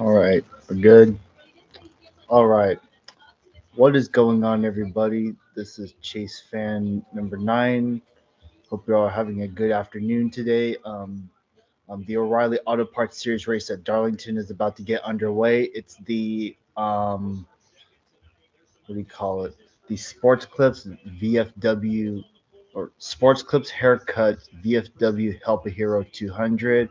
All right, we're good. All right, what is going on, everybody? This is Chase fan number 9. Hope you're all having a good afternoon today. The O'Reilly Auto Parts Series race at Darlington is about to get underway. It's the what do you call it? The Sports Clips VFW or Sports Clips Haircut VFW Help a Hero 200.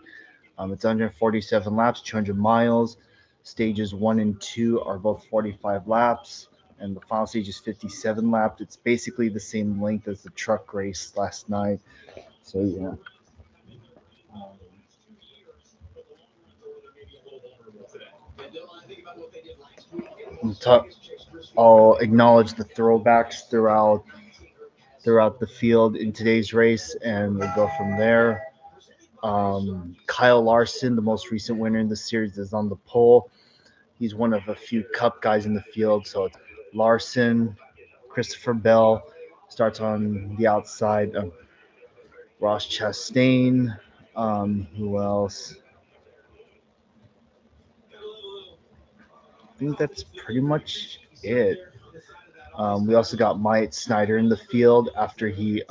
It's 147 laps, 200 miles. Stages 1 and 2 are both 45 laps, and the final stage is 57 laps. It's basically the same length as the truck race last night. So, yeah. I'll acknowledge the throwbacks throughout the field in today's race, and we'll go from there. Kyle Larson, the most recent winner in the series, is on the pole. He's one of a few Cup guys in the field, so it's Larson, Christopher Bell starts on the outside. Ross Chastain. Who else? I think that's pretty much it. We also got Myatt Snyder in the field after he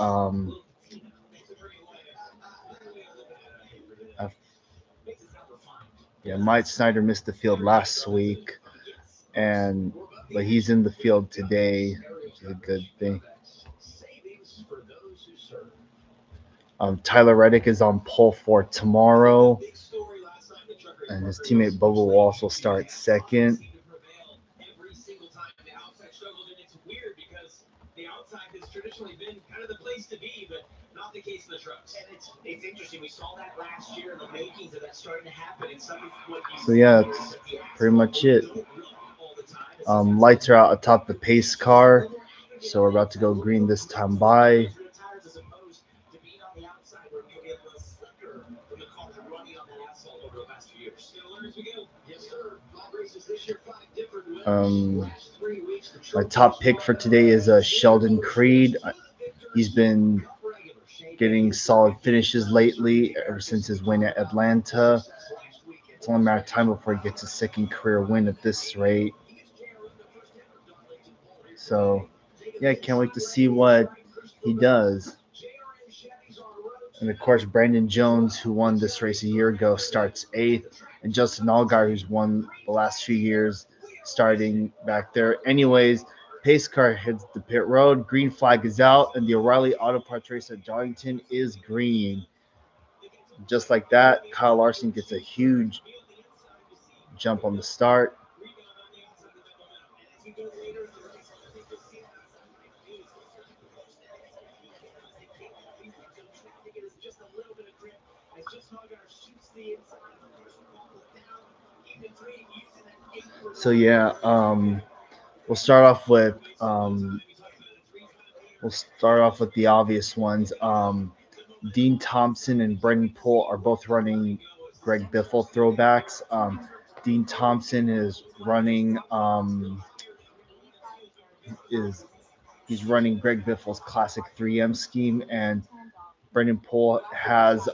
Myatt Snyder missed the field last week, and but he's in the field today, which is a good thing. Tyler Reddick is on pole for tomorrow, and his teammate Bubba Walsh will start second. So yeah, that's pretty much it. Lights are out atop the pace car, so we're about to go green this time by. My top pick for today is Sheldon Creed. He's been getting solid finishes lately ever since his win at Atlanta. It's only a matter of time before he gets a second career win at this rate. So, yeah, I can't wait to see what he does. And of course, Brandon Jones, who won this race a year ago, starts 8th. And Justin Allgaier, who's won the last few years, starting back there. Anyways, pace car hits the pit road. Green flag is out, and the O'Reilly Auto Parts race at Darlington is green. Just like that, Kyle Larson gets a huge jump on the start. So yeah, we'll start off with the obvious ones. Dean Thompson and Brendan Poole are both running Greg Biffle throwbacks. Dean Thompson is running is he's running Greg Biffle's classic 3M scheme, and Brendan Poole has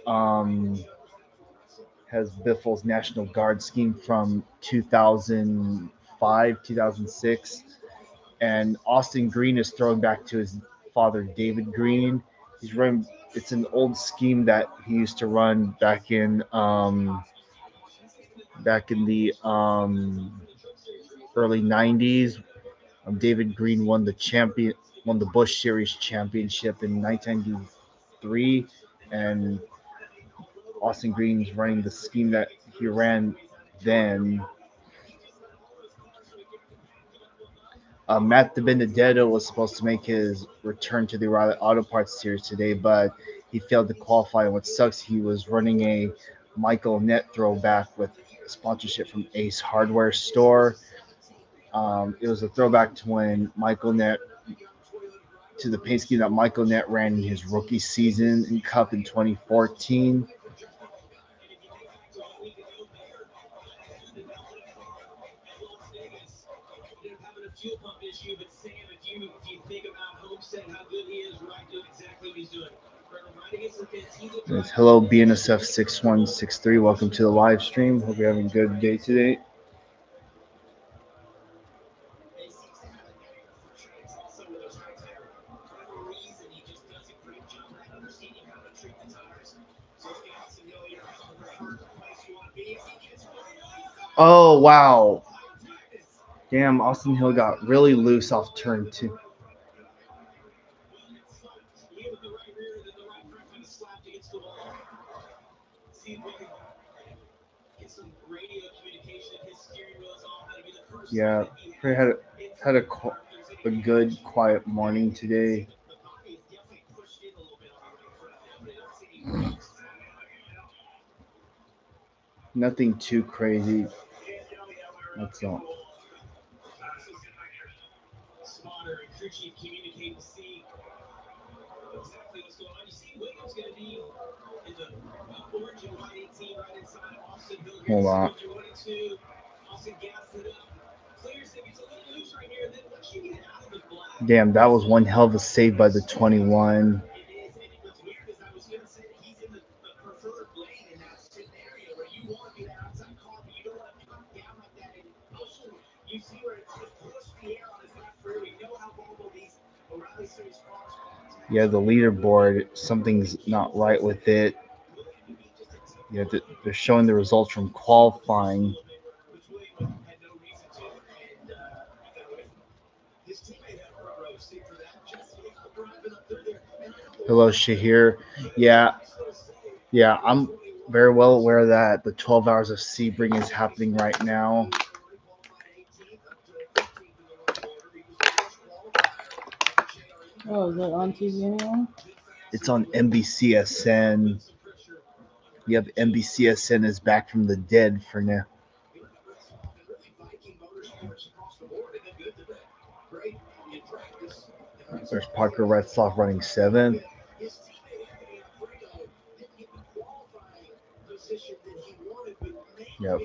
has Biffle's National Guard scheme from 2005, 2006. And Austin Green is throwing back to his father, David Green. He's running. It's an old scheme that he used to run back in the early '90s. David Green won the Bush Series championship in 1993, and Austin Green's running the scheme that he ran then. Matt DiBenedetto was supposed to make his return to the O'Reilly Auto Parts Series today, but he failed to qualify. And what sucks, he was running a Michael Net throwback with sponsorship from Ace Hardware Store. It was a throwback to when Michael Net to the paint scheme that Michael Net ran in his rookie season in Cup in 2014. It's hello BNSF 6163. Welcome to the live stream. Hope you're having a good day today. Oh wow. Damn, Austin Hill got really loose off turn two. Yeah, Prey had a good quiet morning today. Nothing too crazy. That's all. Hold on. Damn, that was one hell of a save by the 21. Yeah, the leaderboard, something's not right with it. Yeah, they're showing the results from qualifying. Hello, Shahir. Yeah, yeah, I'm very well aware that the 12 hours of Sebring is happening right now. Oh, is that on TV anymore? It's on NBCSN. Yep, NBCSN is back from the dead for now. There's Parker Retzloff running seventh. Yep,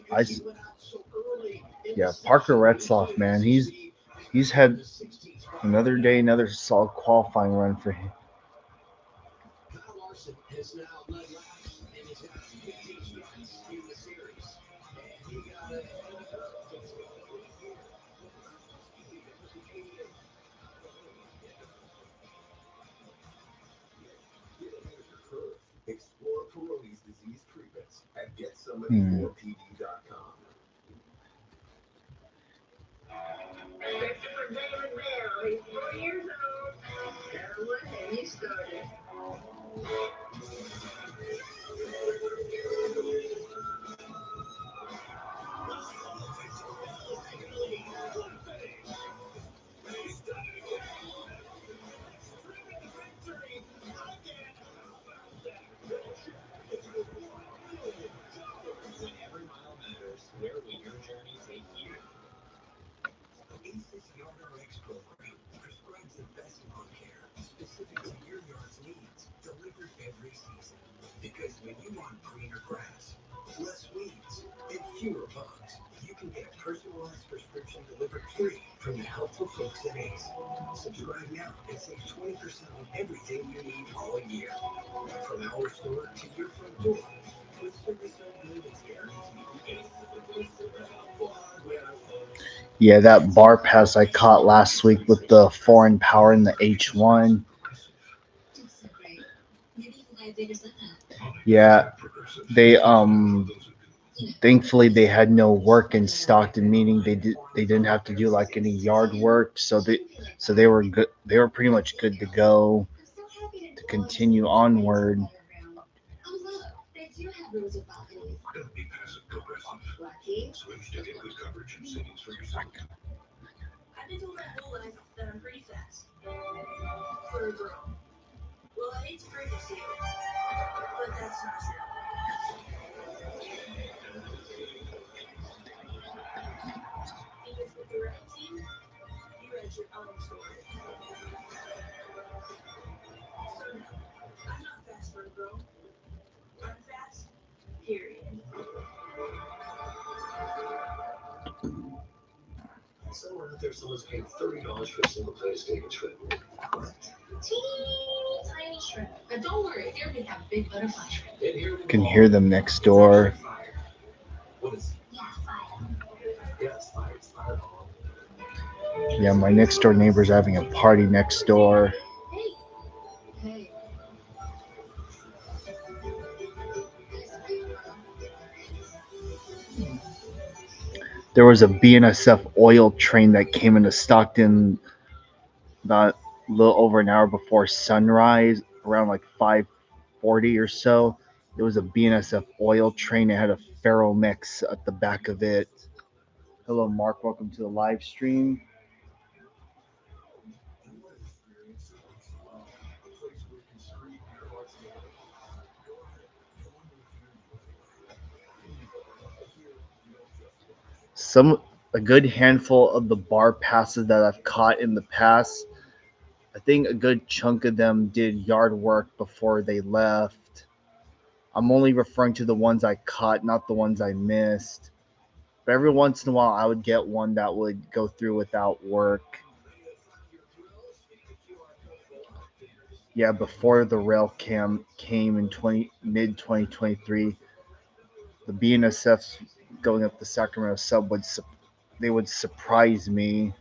yeah, Parker Retzloff, man, he's had another day, another solid qualifying run for him. Hmm. Yeah, that bar pass I caught last week with the foreign power in the H1. Yeah, they thankfully they had no work in Stockton, meaning they didn't have to do like any yard work, so they were good. They were pretty much good to go to continue onward. Can hear them next door. Yeah, my next door neighbor's having a party next door. There was a BNSF oil train that came into Stockton about a little over an hour before sunrise, around like 5:40 or so. It was a BNSF oil train. It had a Faro mix at the back of it. Hello, Mark. Welcome to the live stream. A good handful of the bar passes that I've caught in the past. I think a good chunk of them did yard work before they left. I'm only referring to the ones I caught, not the ones I missed. But every once in a while, I would get one that would go through without work. Yeah, before the rail cam came in mid 2023, the BNSFs going up the Sacramento sub they would surprise me.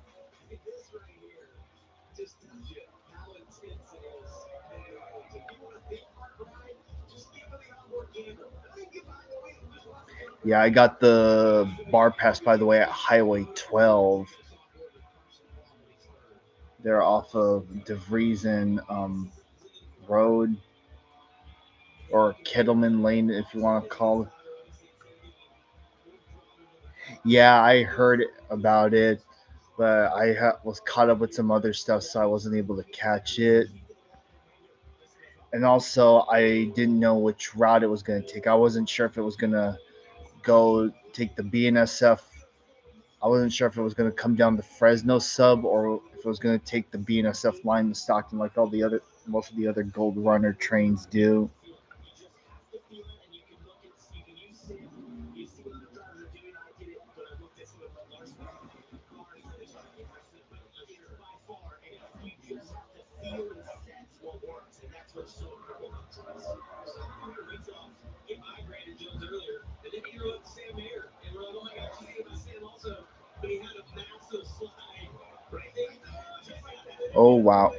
Yeah, I got the bar pass, by the way, at Highway 12. They're off of DeVries and Road, or Kettleman Lane, if you want to call it. Yeah, I heard about it, but was caught up with some other stuff, so I wasn't able to catch it. And also, I didn't know which route it was going to take. I wasn't sure if it was going to go take the BNSF. I wasn't sure if it was going to come down the Fresno sub or if it was going to take the BNSF line to Stockton like most of the other Gold Runner trains do. Oh, wow.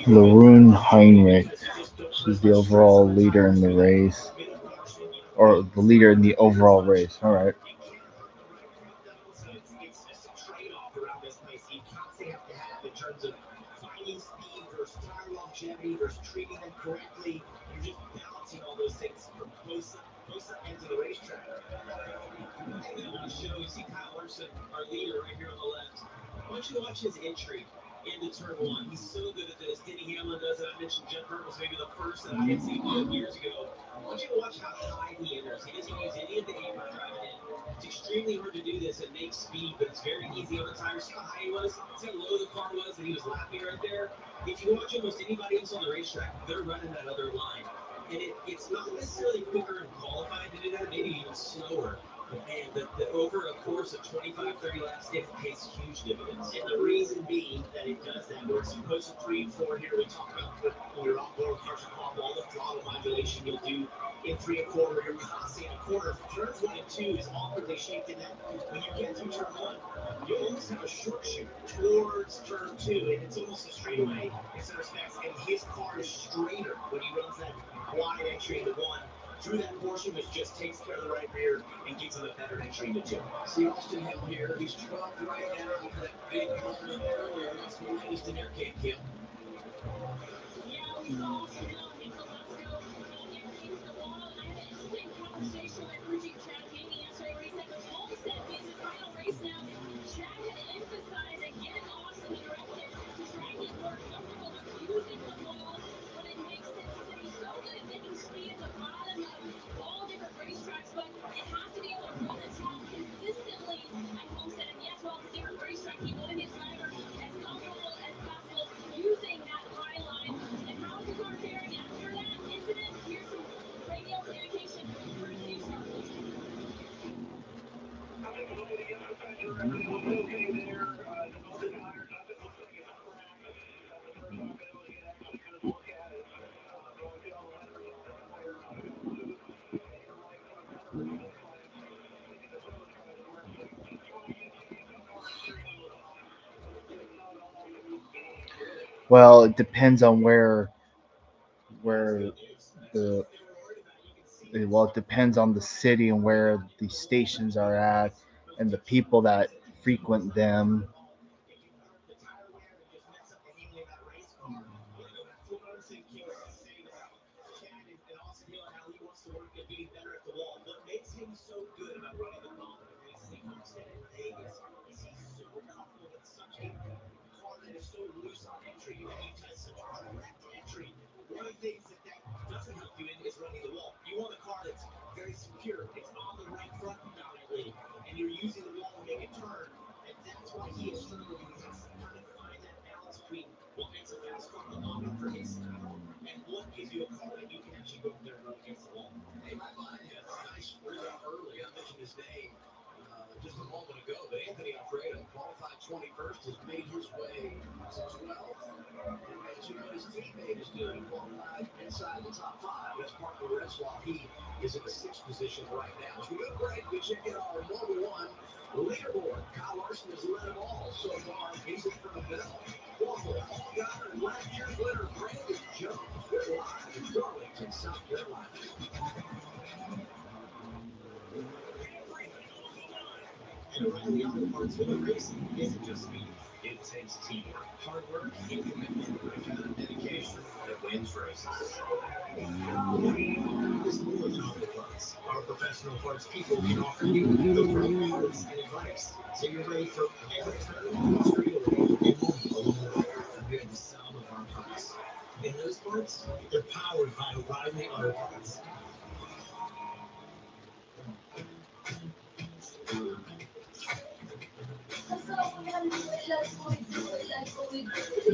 Laroon Heinrich. She's the overall leader in the race, or the leader in the overall race. All right. Well, it depends on where the well, it depends on the city and where the stations are at and the people that frequent them.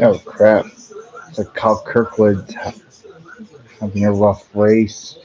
Oh crap! So Kyle Kirkwood's having a rough race.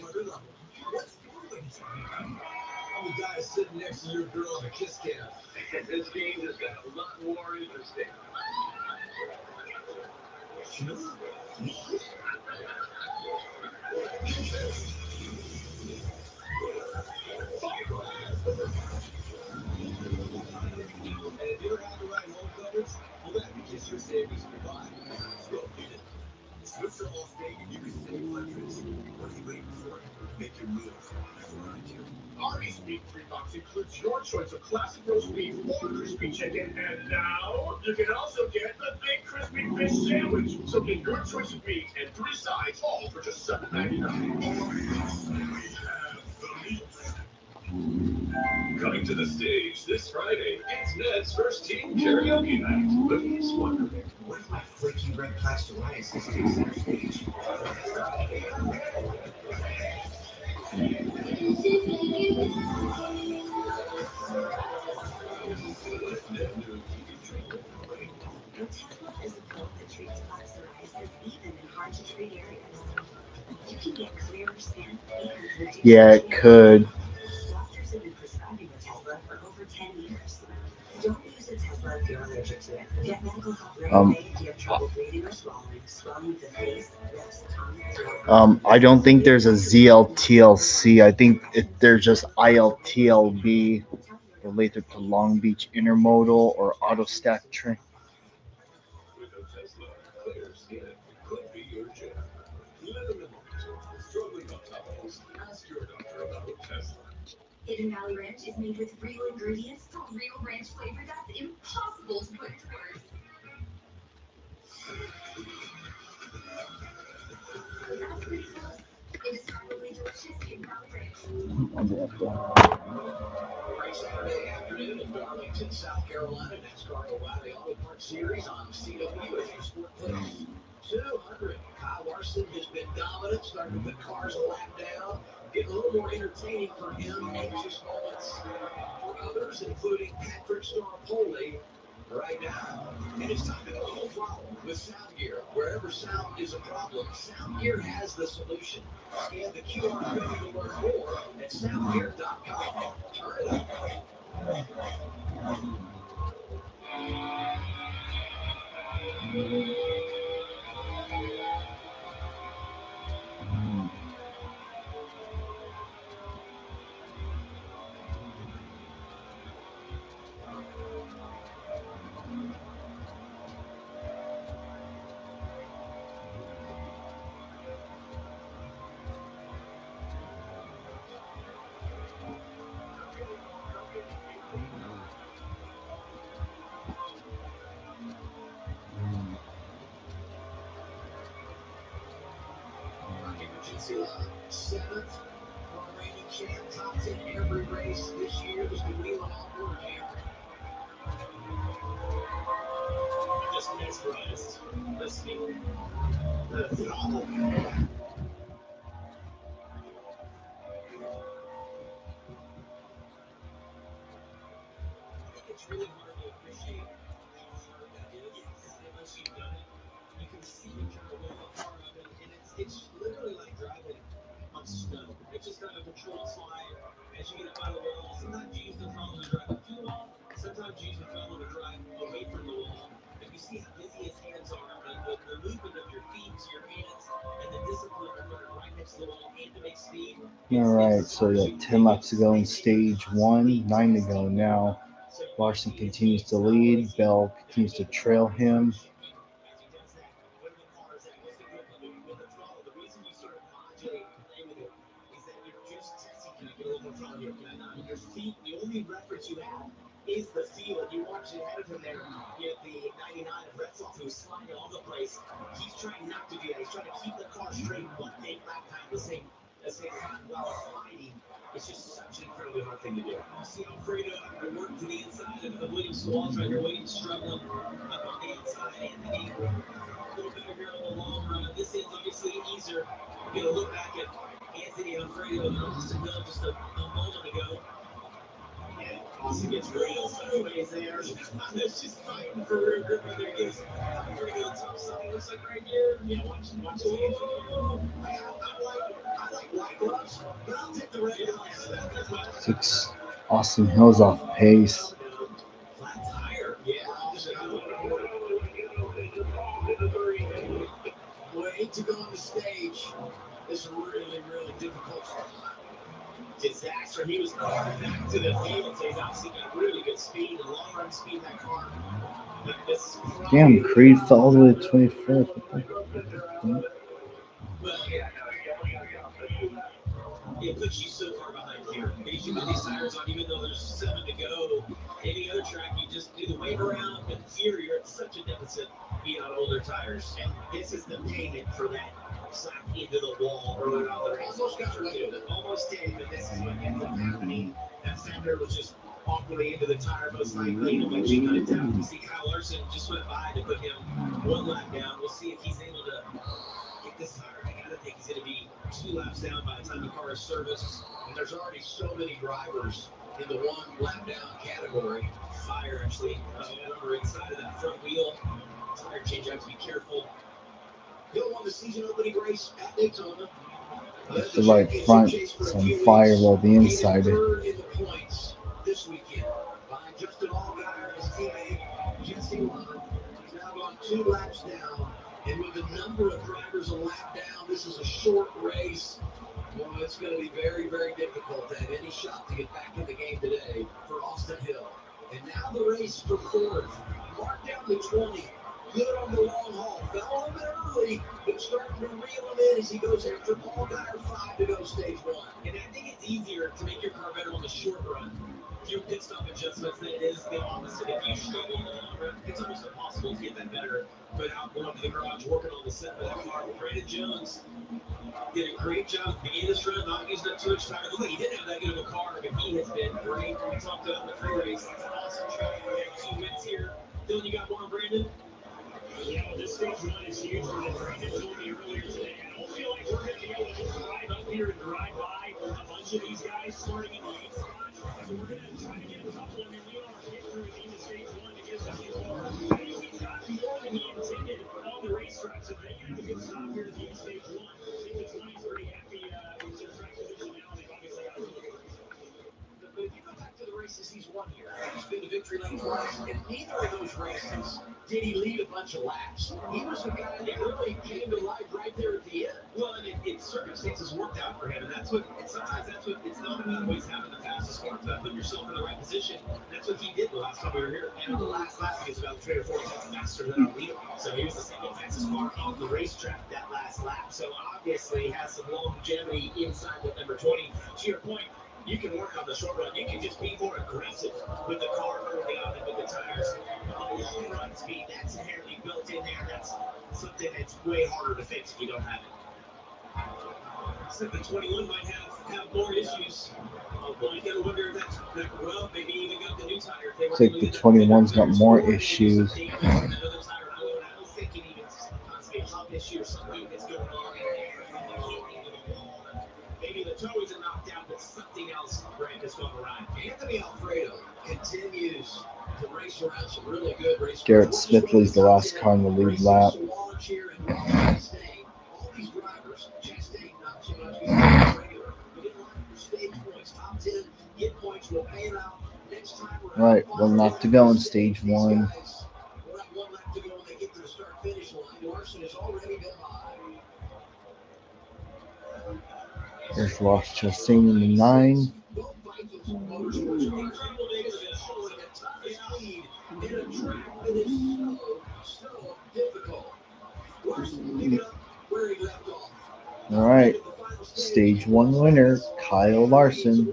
Coming to the stage this Friday, it's Ned's first team karaoke night. But he's wondering, what if my flaky red plaster psoriasis takes center stage? What if Ned knew he could treat it for free? Otezla is a pill that treats plaque psoriasis even in hard-to-treat areas. You can get clearer skin and reduce Yeah, it could. Doctors have been prescribing Otezla for over 10 years. Don't use Otezla if you're allergic to it. Get medical help right away if you have trouble breathing or swallowing of the face, lips, tongue, throat. I don't think there's a ZLTLC. I think there's just ILTLB related to Long Beach Intermodal or Autostat train. With Otezla, clear skin could be your jam. Live in the moment. Struggling on topicals? Ask your doctor about Otezla. Hidden Valley Ranch is made with real ingredients for real ranch flavor that's impossible to put into words. That's pretty close. Indescribably delicious Hidden Valley Ranch. Great Saturday afternoon in Darlington, South Carolina. NASCAR O'Reilly Auto Parts Series on CW as your sport plays. 200. Kyle Larson has been dominant, starting to put cars a lap down. Getting a little more entertaining for him. Anxious moments for others, including Patrick Starpoli right now. And it's time to go full throttle with Sound Gear. Wherever sound is a problem, Sound Gear has the solution. Scan the QR code to learn more at soundgear.com. Turn it up. Seventh for reigning champ, tops in every race this year. There's been wheeling all over here. Just mesmerized listening. The throttle. I think it's really hard to appreciate how hard that is. Unless you've done it, you can see it kind of roll the car up, and it's literally like driving on snow. It's just kind of a controlled slide as you get up out of the wall. Sometimes you use the throttle to drive up to the wall. Sometimes you use the throttle to drive away from the wall. But you see how busy his hands are, the movement of your feet to your hands, and the discipline to put it right next to the wall and to make speed. All right, so we got 10 laps to go in stage one, 9 to go now. Larson continues to lead. Bell continues to trail him. Your feet, the only reference you have is the feel. And you watch ahead of him there, you have the 99 of Retzoff who's sliding all over the place. He's trying not to do that. He's trying to keep the car straight, one big lap time, the same lap while sliding. It's just such an incredibly hard thing to do. You see Alfredo work to the inside of Williams Squalls right here. Williams struggling up on the outside. Anthony a little better here on the long run. This end's obviously easier. We're going to look back at Anthony and Alfredo and Austin Bell just a moment ago. And Austin gets real sideways there. It's just fighting for rear grip right there. He goes, I'm going to go top side. Looks like right here. Yeah, watch his hands. I like white gloves, but I'll take the red gloves. 6 Austin Hill's off pace. Flat tire. Yeah. Way to go on the stage. This really, really difficult disaster. He was back to the field, so he's obviously got really good speed and long run speed in that car. But this Damn, Creed fell all the way to 25th. Well, it puts you so far behind here. Because you put these tires on, even though there's 7 to go. Any other track, you just do the wave around. But here, you're at such a deficit being on older tires. And this is the payment for that slap into the wall early on the race. Almost got away with it. Almost did, but this is what ends up happening. That fender was just awkwardly into the tire, most likely, and eventually cut it down. You see Kyle Larson just went by to put him one lap down. We'll see if he's able to get this tire. I gotta think he's gonna be 2 laps down by the time the car is serviced. And there's already so many drivers in the 1 lap down category. Fire actually over inside of that front wheel. Tire change, have to be careful. Hill won the season opening race at Daytona. The right front is on fire while the inside. Third in the points this weekend. Behind Justin Allgaier and his teammate Jesse Love. He's now gone 2 laps down. And with the number of drivers a lap down, this is a short race. Well, it's going to be very, very difficult to have any shot to get back in the game today for Austin Hill. And now the race for 4th. Mark down the 20. Good on the long haul. Fell a little bit early, but starting to reel him in as he goes after Allgaier. 5 to go stage 1. And I think it's easier to make your car better on the short run. Fewer pit stop adjustments than it is the opposite. If you struggle in the long run, it's almost impossible to get that better without going to the garage, working on the set of that car. Brandon Jones did a great job at the beginning of this run, not using up too much tire. Look, he didn't have that good of a car, but he has been great. We talked about the free race. It's an awesome track. We have 2 wins here. Dylan, you got more on Brandon? Yeah, well, this stage 1 is huge for them. Brandon told me earlier today, I don't feel like we're going to be able to just drive up here and drive by a bunch of these guys starting in the 8th spot. So we're going to try to get a couple. I mean, we know our pit crew at the end of stage 1 to get us a few more. I think he's got more than he intended on the racetrack. So they can have a good stop here at the end of stage 1. I think the 20's pretty happy with their track position now. They've obviously got a really good race. But if you go back to the races he's won here, he's been to victory lane twice, and neither of those races did he lead a bunch of laps. He was the guy that really came to life right there at the end. Well, and circumstances worked out for him, and sometimes that's what, it's not about always having the fastest car, it's about putting yourself in the right position. That's what he did the last time we were here. And on the last lap, he was about 3 or 4 tenths faster than our leader. So he was the second fastest car on the racetrack that last lap. So obviously, he has some longevity inside with number 20. To your point, you can work on the short run. You can just be more aggressive with the car early on and with the tires. The long run speed, that's inherently built in there. That's something that's way harder to fix if you don't have it. So the 21 might have more issues. Well, you gotta wonder if that's well, maybe even got the new tire. I think the 21's got more issues. I don't think it even constantly a hub issue or something that's going on in there. And they hit into the wall. Maybe the toe isn't knocked out, but something else Grant has gone awry. Anthony Alfredo continues to race around some really good race. Garrett Smithley's the last car in the lead lap. All these drivers, Chastain not so much because he's regular, but in line for stage points, top 10, get points, will pay it out next time around. Right, 1 lap to go in stage 1. We'll have 1 lap to go when they get to the start-finish line. Larson has already been by. There's Ross Chastain in the 9. Both Vikings motorsports cars showing a ton of speed in a track that is so difficult. Larson will pick it up where he left off. All right, stage 1 winner, Kyle Larson.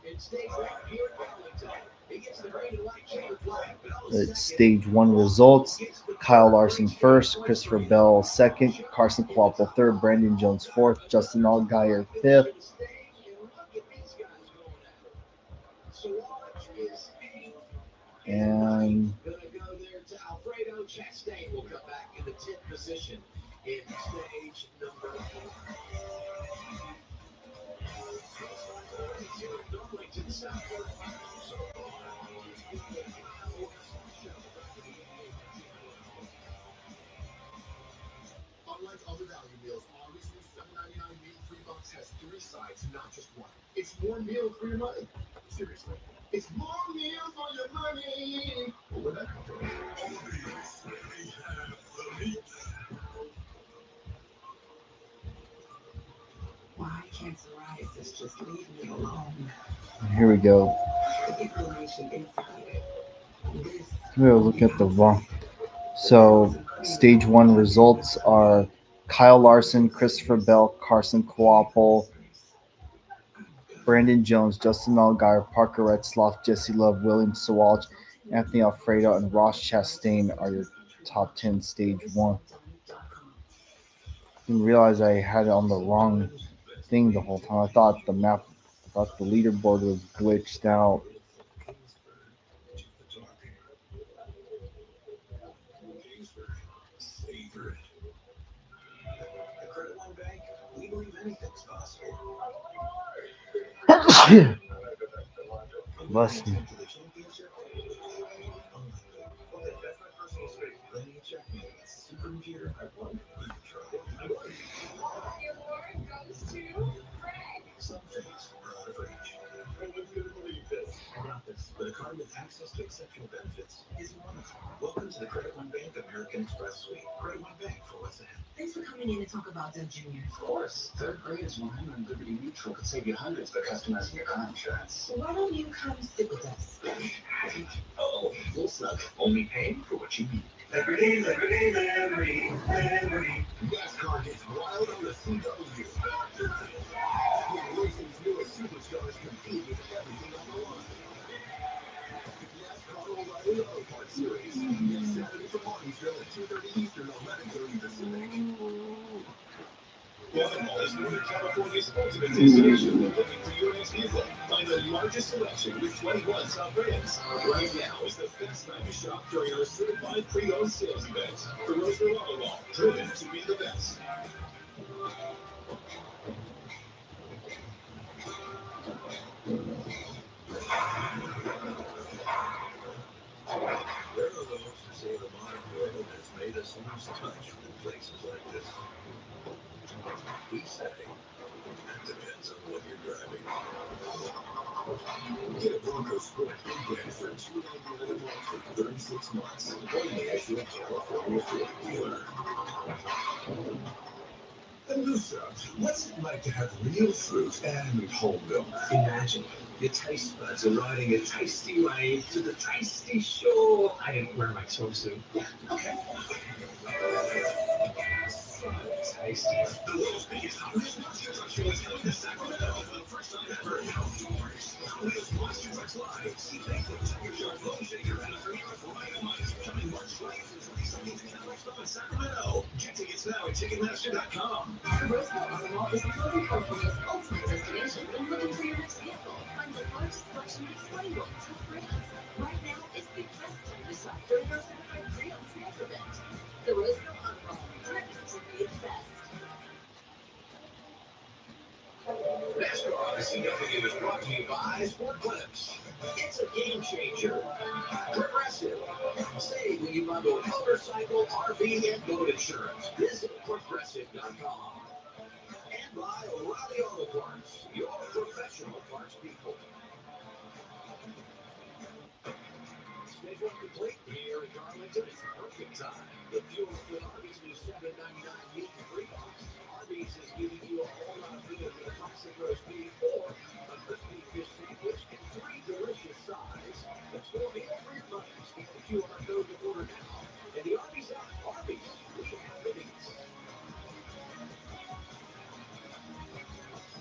In stage 1 here at Darlington, he gets the green and white checkered flag. It's stage 1 results. Kyle Larson first, Christopher Bell second, Carson Kvapil third, Brandon Jones fourth, Justin Allgaier fifth. And Gonna go there to Alfredo. Chastain will come back in the 10th position in stage number 4. Darlington, South Carolina. So far, unlike other value meals, August is $7.99 meal, $3 has three sides, not just one. It's more meals for your money. Seriously. It's more meals for your money. Where'd that come from? Why can't psoriasis just leave me alone? Here we go. The inflammation inside. This. We'll look at the wrong. So, stage 1 results are Kyle Larson, Christopher Bell, Carson Coapel, Brandon Jones, Justin Allgaier, Parker Retzloff, Jesse Love, William Sawalch, Anthony Alfredo, and Ross Chastain are your top 10 stage 1. Didn't realize I had it on the wrong thing the whole time. I thought the leaderboard was glitched out. At Credit One Bank, we believe anything's possible. Bless me. To the championship. Okay, that's my personal space. Let me check me. Supercomputer, I won. You can try it. I won. Your award goes to Greg. Some things are out of reach. I was going to believe this. I got this. But a card with access to exceptional benefits is one of them. Welcome to the Credit One Bank American Express Suite. Credit One Bank for what's ahead. Thanks for coming in to talk about Deb Jr. Of course. Third grade is 100 Liberty Mutual could save you hundreds by customizing your car insurance. Why don't you come sit with us? Oh, full snug. Only paying for what you need. Liberty, Liberty, Liberty, Liberty. NASCAR gets wild on the CW. When racing's newest superstars compete with everything on the line. NASCAR O'Reilly Auto Parts Series. Next Saturday from Martinsville at 2:30 Eastern, 11:30 Pacific. Watermall is Northern California's ultimate destination when looking for your next vehicle. Find the largest selection with 21 top brands. Right now is the best time to shop during our certified pre-owned sales event. The Rosewood Auto Mall, driven to be the best. There are those who say the modern world has made us lose touch with places like this. We say that depends on what you're driving. Get a Bronco Sport in-brand for $299 a month for 36 months. Only at your California Ford dealer. Anusa, what's it like to have real fruit and whole milk? Imagine your taste buds are riding a tasty wave to the tasty shore. I didn't wear my swimsuit. Okay. So tasty. The world's biggest Hot Wheels Monster Truck Show is coming to Sacramento for the first time ever. Outdoors. Hot Wheels Monster Trucks Live. See things like Tiger Shark, Bone Shaker, and a variety of mines coming March 20th and 22nd to Cadillac Stop in Sacramento. Get tickets now at Ticketmaster.com. The Rosewood Auto Mall is Southern California's ultimate destination when looking for your next vehicle. Find the largest selection of 21 top brands. Right now is the best time to shop during our certified pre-owned sales event. The Rosewood Auto Mall, driven to be the best. NASCAR on the CW is brought to you by Sport Clips. It's a game changer. Progressive. Save when you bundle motorcycle, RV, and boat insurance. Visit Progressive.com. And by O'Reilly Auto Parts, your professional parts people. Schedule complete here in Darlington. It's the perfect time. The fuel with Arby's new $7.99 meat-free box. Arby's is giving you a whole lot of food with a classic roast beef or a crispy fish sandwich in 3 delicious sides. That's 4 meals for your money. Scan the QR code to order now. And the Arby's app. Arby's, we have the meats.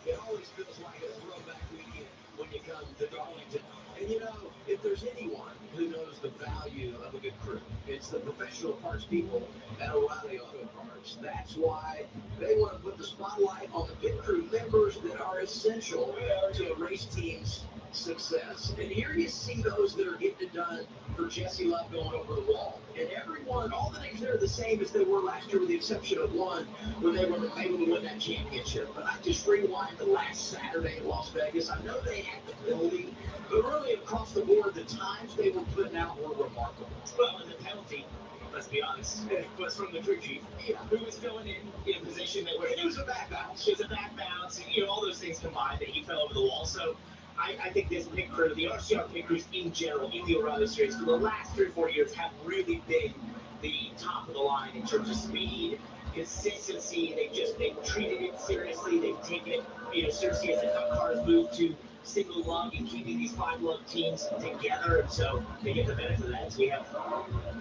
It always feels like a throwback weekend when you come to Darlington. And you know, if there's anyone who knows the value of a good crew, it's the professional parts people at O'Reilly Auto Parts. That's why they want to put the spotlight on the pit crew members that are essential to a race team's success. And here you see those that are getting it done for Jesse Love going over the wall. And everyone, all the names there are the same as they were last year with the exception of one when they were able to win that championship. But I just rewind to last Saturday in Las Vegas. I know they had the building, but really across the board, the times they were putting out were remarkable. Well, and the penalty let's be honest, was from the crew chief, who was filling in a position that it was a back bounce. It was a back bounce, all those things combined that he fell over the wall. So I think this pick for the RCR pickers in general in the Orlando series for the last 3 or 4 years have really been the top of the line in terms of speed, consistency. They've treated it seriously. They've taken it seriously as the Cup cars move to single lug and keeping these 5 lug teams together, and so they get the benefit of that. So we have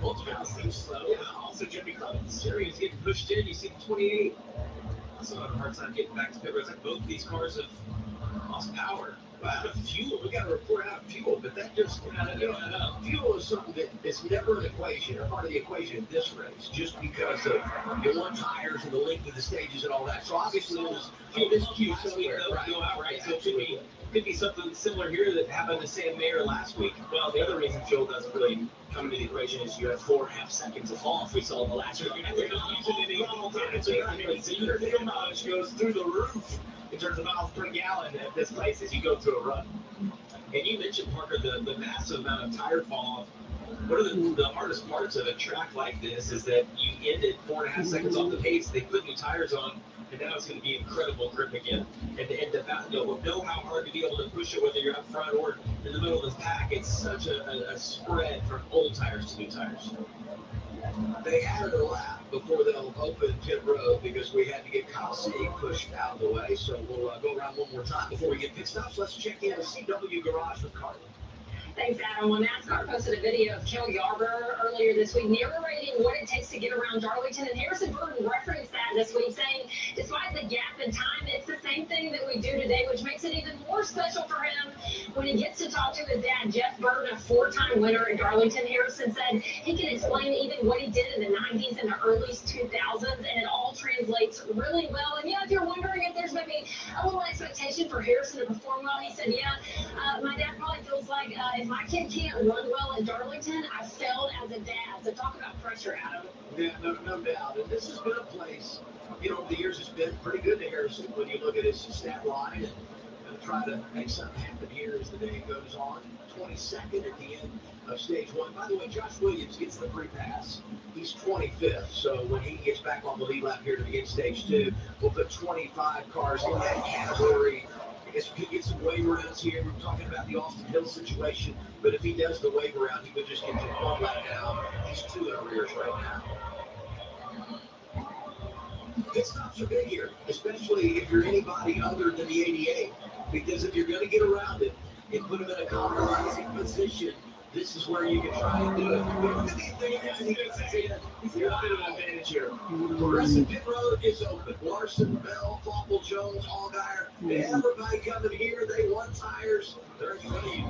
multiple teams slow. Yeah, also Jimmy Clemens. Jerry's getting pushed in. You see the 28. Also had a hard time getting back to pit road. Like both of these cars have lost power. Wow, fuel. We got to report out fuel, but that just fuel is something that is never an equation, or part of the equation in this race, just because of your one tires and the length of the stages and all that. So obviously there's fuel somewhere. Right. So it could be something similar here that happened to Sam Mayer last week. Well, the other reason fuel doesn't really come into the equation is you have 4.5 seconds of off. We saw in the last week. You're not using any time, so your fuel mileage goes through the roof in terms of miles per gallon at this place as you go through a run. And you mentioned, Parker, the massive amount of tire fall off. One of the hardest parts of a track like this is that you ended 4.5 seconds off the pace. They put new tires on, and now it's going to be incredible grip again. And know how hard to be able to push it, whether you're up front or in the middle of the pack. It's such a spread from old tires to new tires. They added a lap before they'll open pit road because we had to get Kyle City pushed out of the way. So we'll go around one more time before we get pit stops. Let's check in the CW garage with Carly. Thanks, Adam. Well, NASCAR posted a video of Cale Yarborough earlier this week narrating what it takes to get around Darlington, and Harrison Burton referenced that this week, saying, despite the gap in time, it's the same thing that we do today, which makes it even more special for him when he gets to talk to his dad, Jeff Burton, a 4-time winner at Darlington. Harrison said he can explain even what he did in the 90s and the early 2000s, and it all translates really well. And if you're wondering if there's maybe a little expectation for Harrison to perform well, he said, my dad probably feels like if my kid can't run well at Darlington, I failed as a dad. So talk about pressure, Adam. Yeah, no doubt. And this has been a place, over the years, it's been pretty good to Harrison when you look at his stat line and try to make something happen here as the day goes on. 22nd at the end of stage 1. By the way, Josh Williams gets the free pass. He's 25th, so when he gets back on the lead lap here to begin stage 2, we'll put 25 cars in that category. I guess we could get some wave rounds here. We're talking about the Austin Hill situation, but if he does the wave round, he would just get to 1 lap down. He's 2 in arrears right now. Pit stops are big here, especially if you're anybody other than the 88, because if you're going to get around it and put them in a compromising position, this is where you can try and do it. You're a bit of an advantage here. Progressive pit road is open. Larson, Bell, Popple, Jones, Allgaier, everybody coming here. They want tires. They're ready.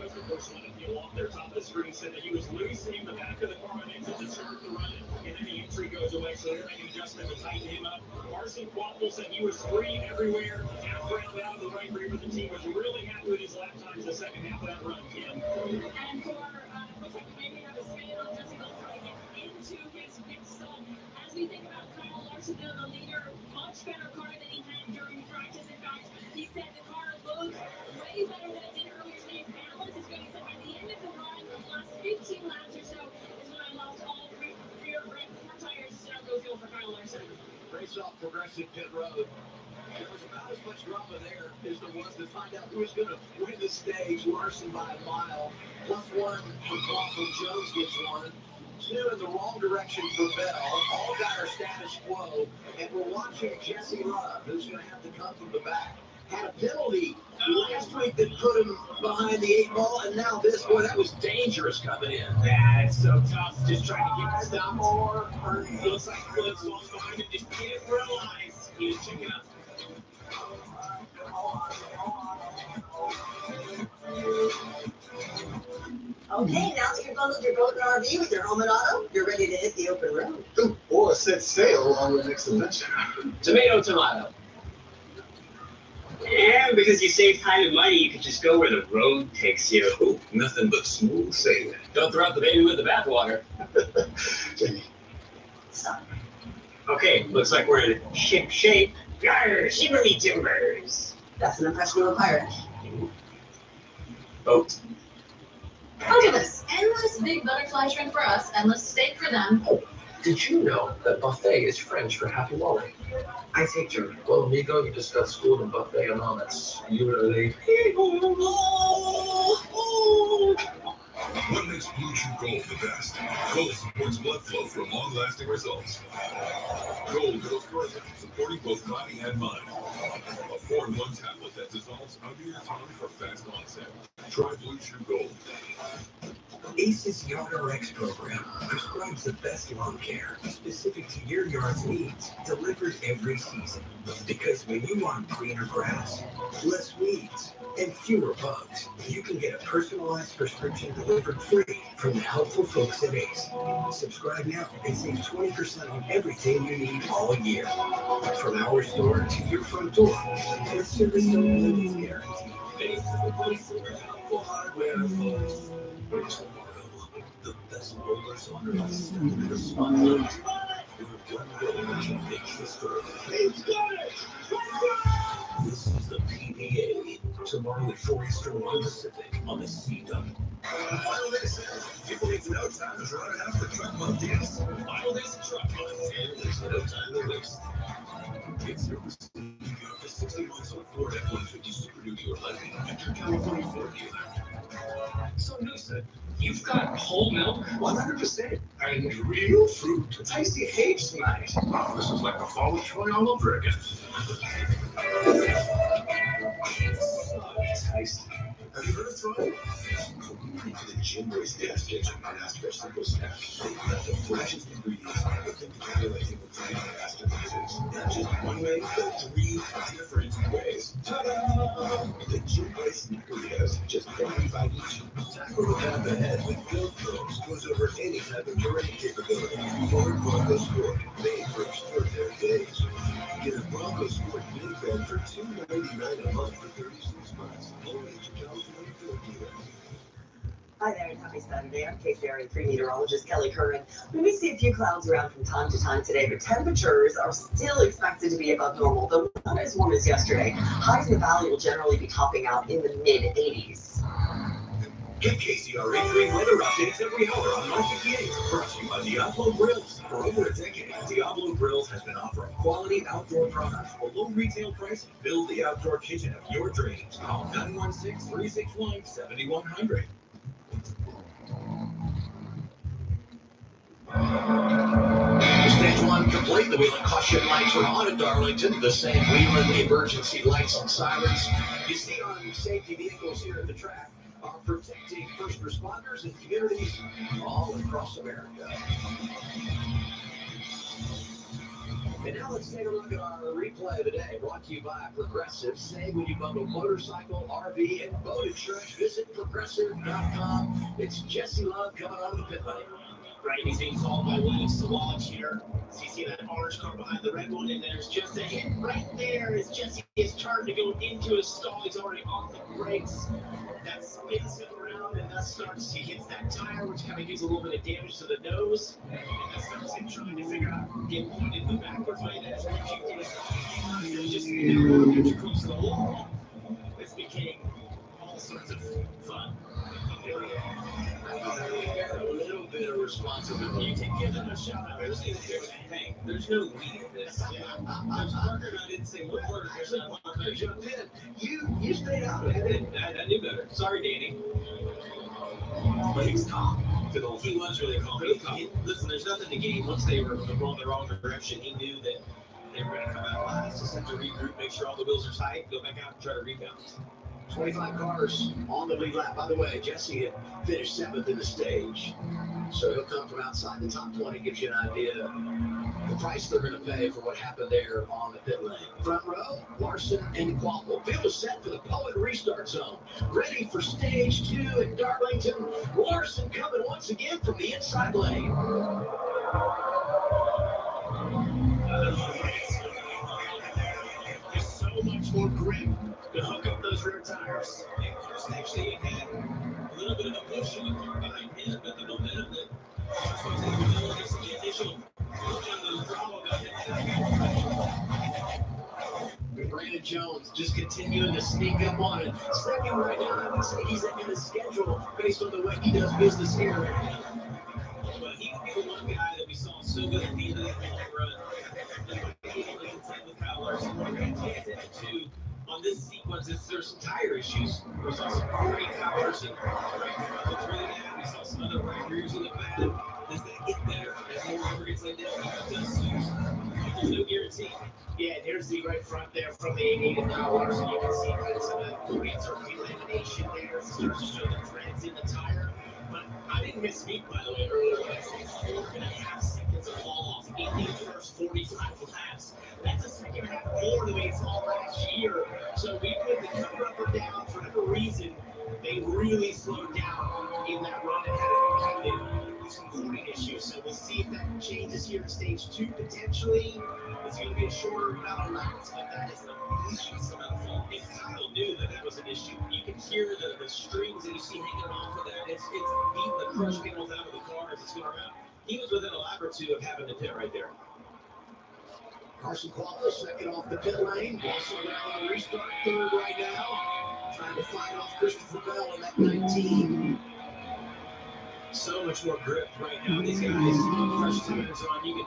The first one to off their top of the screen said that he was loosening the back of the car and exit to start the run, and then the entry goes away, so they're making an adjustment to tighten him up. Marcin Quapple said he was free everywhere. Half round out of the right rear, but the team was really happy with his lap times the second half of that run, Kim. And for looks like we maybe have a spin on Jesse Love trying to get into his pit stop. As we think about Kyle Larson, the leader, much better car than he had during practice. In fact, he said the car looks way better than it did earlier today. Balance is good. He said by the end of the run, the last 15 laps or so is when I lost all rear four tires. So no fuel for Kyle Larson. Race off Progressive Pit Road. There was about as much drama there as there was to find out who was going to win the stage. Larson by a mile. +1 for Quapple. Jones gets 1. 2 in the wrong direction for Bell. All got our status quo. And we're watching Jesse Love, who's going to have to come from the back. Had a penalty last week that put him behind the 8 ball, and now this, boy, that was dangerous coming in. Yeah, it's so tough just trying to get the stop or looks like Phillips was behind him, just didn't realize he was checking up. Okay, now that you've bundled your boat and RV with your home and auto, you're ready to hit the open road. Or set sail on the next adventure. Tomato. Yeah, because you save time and money, you can just go where the road takes you. Ooh, nothing but smooth sailing. Don't throw out the baby with the bathwater. Jamie. Stop. Okay, looks like we're in ship shape. Yarr, shivery timbers. That's an impression of a pirate. Boat. Look at this endless big butterfly shrimp for us, endless steak for them. Did you know that buffet is French for happy Wally? I take German. Well, Nico, you just got schooled in buffet and all that's literally. What makes Blue Chew Gold the best? Gold supports blood flow for long-lasting results. Gold goes further, supporting both body and mind. A 4-in-1 tablet that dissolves under your tongue for fast onset. Try Blue Chew Gold. ACE's Yard RX program prescribes the best lawn care specific to your yard's needs, delivered every season. Because when you want greener grass, less weeds, and fewer bugs, you can get a personalized prescription delivered free from the helpful folks at ACE. Subscribe now and save 20% on everything you need all year. From our store to your front door, with service no limits guarantee. ACE is the place for helpful hardware folks. The best rollers on earth. The spotlight. Your one roller can make history. He's got it! This is the PBA. Tomorrow at 4 Eastern, 1 Pacific on the CW. Final Day sale. People need no time to try to have the truck month deals. Final Days of Truck Month. And there's no time to waste. Get 0% up to 60 months on Ford F-150 Super Duty or Lightning at your California Ford dealer. So, Noosa, you've got whole milk? 100%. And real fruit. It's tasty aged tonight. Wow, this is like the fall of Troy all over again. Tasty. Have you heard of Troy? So we went into the gym race gas station and asked for a simple snack. They got the freshest ingredients, everything together like they were trying to master physics. Not just one way, but 3 different ways. Ta-da! The gym race snackerias, just $35 each. Tackle the path ahead with Ford Pros. Goes over any type of terrain capability. Ford Bronco Sport, made for extraordinary days. Get a Bronco Sport minivan for $299 a month for 36 months. Only at your California Ford dealer. Hi there and happy Saturday. I'm Kate Ferry, meteorologist Kelly Curran. We may see a few clouds around from time to time today, but temperatures are still expected to be above normal, though not as warm as yesterday. Highs in the valley will generally be topping out in the mid-80s. Get KCRA free weather updates every hour on My 58. Brought to you by Diablo Grills. For over a decade, Diablo Grills has been offering quality outdoor products for low retail prices. Build the outdoor kitchen of your dreams. Call 916-361-7100. Stage 1 complete. The wheel and caution lights are on at Darlington. The St. Wheelan emergency lights and sirens you see on safety vehicles here at the track are protecting first responders and communities all across America. And now let's take a look at our replay of the day, brought to you by Progressive. Save when you bundle motorcycle, RV, and boat insurance. Visit Progressive.com. It's Jesse Love coming out of the pit lane. Right, he's being called by Williams to launch here. So you see that orange car behind the red one, and there's just a hit right there as Jesse is turned to go into a stall. He's already off the brakes. That spins him around, and that starts, he hits that tire, which kind of gives a little bit of damage to the nose. And that starts him trying to figure out, get pointed the backwards way. That's what you do. It's just never close to the wall. This became all sorts of fun. A little bit of responsibility. You can give them a shout out. Hey, there's no we in this. There's Parker, and I didn't say what word. There's no Parker. Jumped in. You stayed out of I it. did. I knew better. Sorry, Danny. But he's calm. He was really calm. Listen, there's nothing to gain. Once they were going the wrong direction, he knew that they were going to come out last. Just have to regroup, make sure all the wheels are tight, go back out and try to rebound. 25 cars on the lead lap. By the way, Jesse had finished 7th in the stage. So he'll come from outside the top 20, gives you an idea of the price they're going to pay for what happened there on the pit lane. Front row, Larson and Quapple. Field is set for the Poet restart zone. Ready for stage 2 at Darlington. Larson coming once again from the inside lane. There's so much more grip to hook up those rear tires. And Carson actually had a little bit of a push in the car behind him, but the momentum that Carson was able to build is the initial push on the throttle got hit. Brandon Jones just continuing to sneak up on it. Second right now, I would say he's ahead of schedule based on the way he does business here. But he would be the one guy that we saw so good at the end of that long run. And being able to contend with Kyle Larson. What we're going to pay attention to on this sequence is there's some tire issues. We saw some pretty Kyle Larson right front looks really bad. We saw some other right rears look bad. Does that get better as more rubber gets laid down? He does so. There's no guarantee. Yeah, there's the right front there from the 88 of Kyle Larson. You can see kind of some of that points or lamination there. It starts to show the threads in the tire. But I didn't misspeak, by the way, earlier when I said 4.5 seconds of fall off in the first 45 laps. That's a second half more than we saw last year. So we put the cover up or down for whatever reason. They really slowed down in that run and had some corning issues. So we'll see if that changes here in stage 2 potentially. It's going to be a shorter amount of laps, but that is an immense amount of fall. If Kyle knew that that was an issue, you can hear the strings that you see hanging off of that. It's beating the crush panels out of the car as it's going around. He was within a lap or two of having to pit right there. Carson Quallo second off the pit lane. Also down on restart third right now. Trying to fight off Christopher Bell in that 19. So much more grip right now. These guys, fresh tires on. You can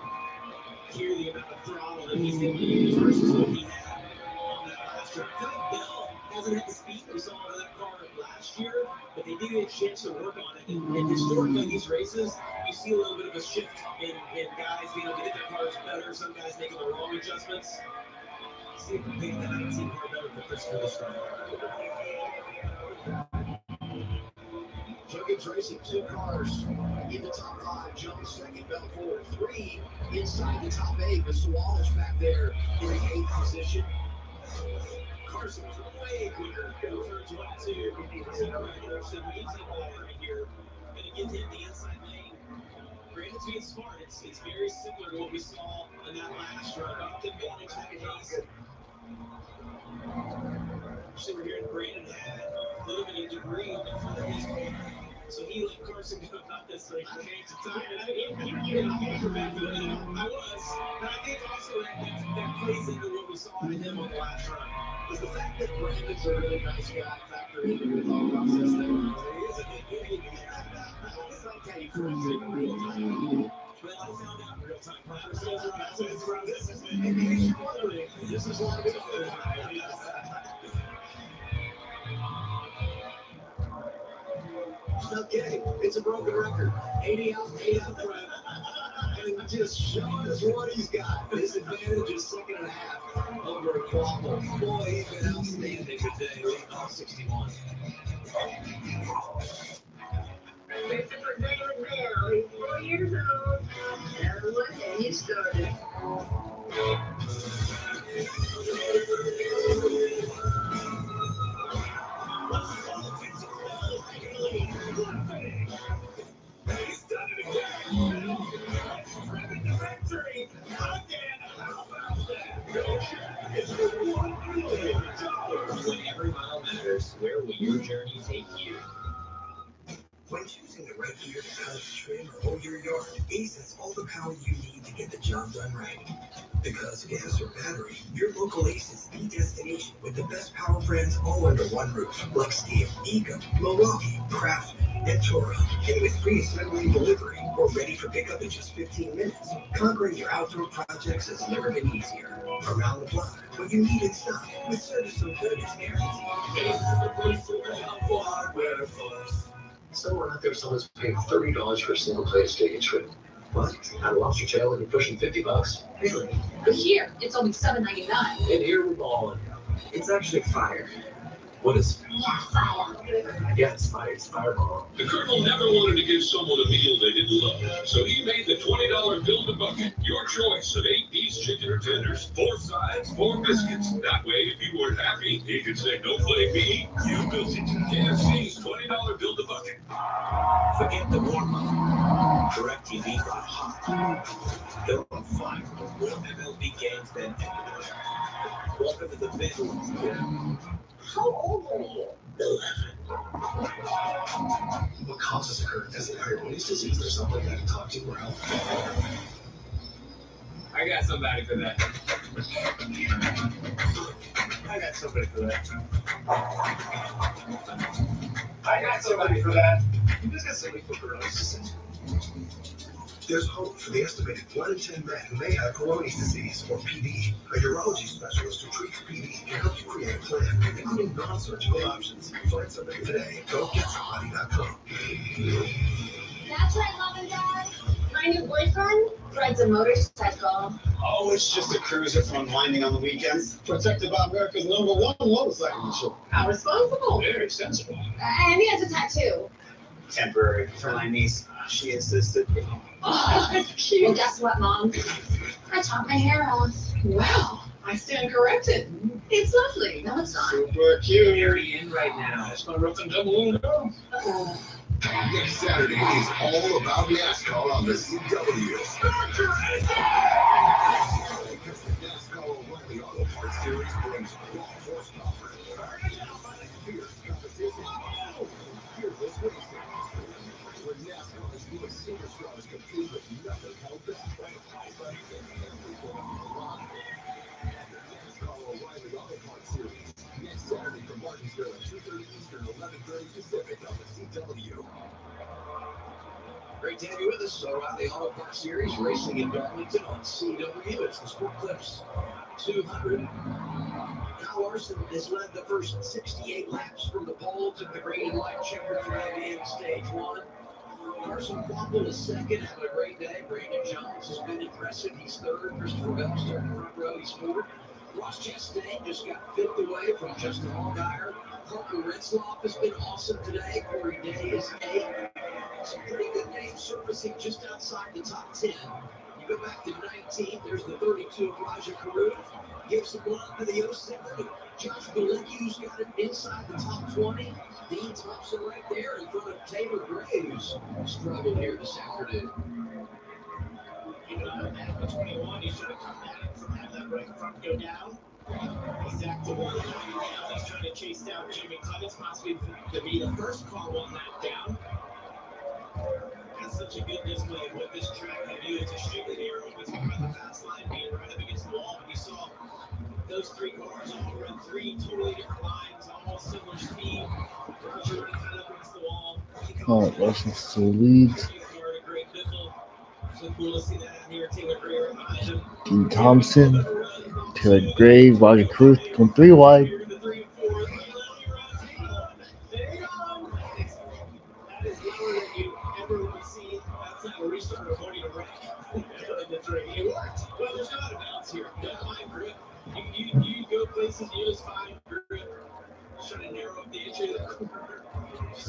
hear the amount of throttle that he's able to use versus what he had on that last run. Kyle Bell hasn't had the speed we saw out of that car last year, but they did get a chance to work on it. And historically, these races, you see a little bit of a shift in guys being able to get their cars better. Some guys making the wrong adjustments. See if we can make the 19 car better for Christopher this time. Juggins racing 2 cars in the top 5. Jones second, Bell forward 3 inside the top 8. With Sawallish back there in the 8th position. Carson's way quicker in turns 1 and 2. Congratulations, Weezy Ball right here. Going to give him the inside lane. Brandon's being smart. It's very similar to what we saw in that last run. You can manage that pace. So we're hearing Brandon had a little bit of debris on the front of his car. So he let Carson go about this like an inch of time. And he was back to it. I was. But I think also that plays into what we saw out of him on the last run. Is the fact that Brandon's a really nice guy factor into your thought process there? He is a good guy. It's like how you correct it in real time. Well, I found out in real time. This is what it is. Okay, it's a broken record. 80 out front. And just showing us what he's got. His advantage is second and a half over a Quallo. Boy, he's been outstanding today. Leading off 61. Christopher Bell, he's 4 years old. And look at he started. He's done it again. Ripping the victory again. How about that? Go check. It's worth $1 million. When every mile matters, where will your journey take you? When choosing the right gear to cut, trim, or mow your yard, Ace has all the power you need to get the job done right. Because gas or battery, your local Ace is the destination with the best power brands all under one roof. Like Steel, Ego, Milwaukee, Craftsman, and Toro. And with free assembly and delivery, or ready for pickup in just 15 minutes. Conquering your outdoor projects has never been easier. Around the block, what you need in stock, with service so good it's guaranteed. Ace is the place for helpful hardware, folks. Somewhere out there, someone's paying $30 for a single plate steak and shrimp. What? At a lobster tail, and you're pushing $50? Really? But here, it's only $7.99. And here we're balling. It's actually fire. What is Yeah, fire. Yeah, it's fire. It's fireball. The Colonel never wanted to give someone a meal they didn't love, so he made the $20 Build-A-Bucket. Your choice of 8-piece chicken or tenders, 4 sides, 4 biscuits. That way, if you weren't happy, he could say, "Don't blame me. You built it." KFC's $20 Build-A-Bucket. Forget the warm-up. DirecTV got hot. They're on fire. More MLB games than ever. Welcome to the big leagues. How old are you? 11. What causes a current? Is it Peyronie's disease or something I can talk to or help? I got somebody for that. I got somebody for that. I got somebody for that. You just got somebody for Peyronie's. There's hope for the estimated 1 in 10 men who may have Peyronie's disease, or PD. A urology specialist who treats PD can help you create a plan, including non-surgical options. Find somebody today. GoGetSomebody.com. That's right, Mom and Dad. My new boyfriend rides a motorcycle. Oh, it's just a cruiser for unwinding on the weekends. Protected by America's #1 motorcycle show. How responsible. Very sensible. And he has a tattoo. Temporary for my niece. She insisted. Oh, that's cute. Well, guess what, Mom? I chopped my hair off. Wow, I stand corrected. It's lovely. No, it's not. Super cute. Very in right now. That's my rough and double go. Next Saturday is all about NASCAR on the CW. Start your engine! Because the NASCAR O'Reilly Auto Parts Series brings raw horsepower, fierce competition, fearless racing. Where NASCAR's newest superstars compete with nothing held back. Everything on the line. The NASCAR O'Reilly Auto Parts Series. Next Saturday from Martinsville at 2:30 Eastern, 11:30 Pacific on the CW. Great to have you with us. O'Reilly Auto Parts Series racing in Darlington on CW. It's the Sport Clips 200. Kyle Larson has led the first 68 laps from the pole, took the green and white checkered flag in stage 1. Carson Quapple is second, having a great day. Brandon Jones has been impressive. He's third. Christopher Bell starting front row. He's fourth. Ross Chastain just got fifth away from Justin Allgaier. Parker Retzlaff has been awesome today. Corey Day is eighth. Some pretty good names surfacing just outside the top 10. You go back to 19th, there's the 32 of Raja Caruth. Give some love to the 07. Josh Bilecki's got it inside the top 20. Dean Thompson right there in front of Taylor Graves. Struggled here this afternoon. You know, at the 21, he's trying to come back from having that right front go down. He's active one down. He's trying to chase down Jimmy Clements, possibly to be the first car one lap down. That's such a good display of what this track can do. It's extremely narrow. It's right by the fast line, being right up against the wall. We saw those three cars all run three totally different lines, almost similar speed. Roger running kind of up against the wall. Russian still leads. Great Biffle. So cool to see that out here. Taylor Gray right behind him. Dean Thompson, Taylor Gray, Roger Cruz going 3 wide. Here the 3 and 4. There you go. That is lower than you ever would see outside a restart or holding a wreck in the 3. It worked. Well, there's no out of bounds here. Don't mind grip. You go places, you just find grip. Trying to narrow up the entry of the corner.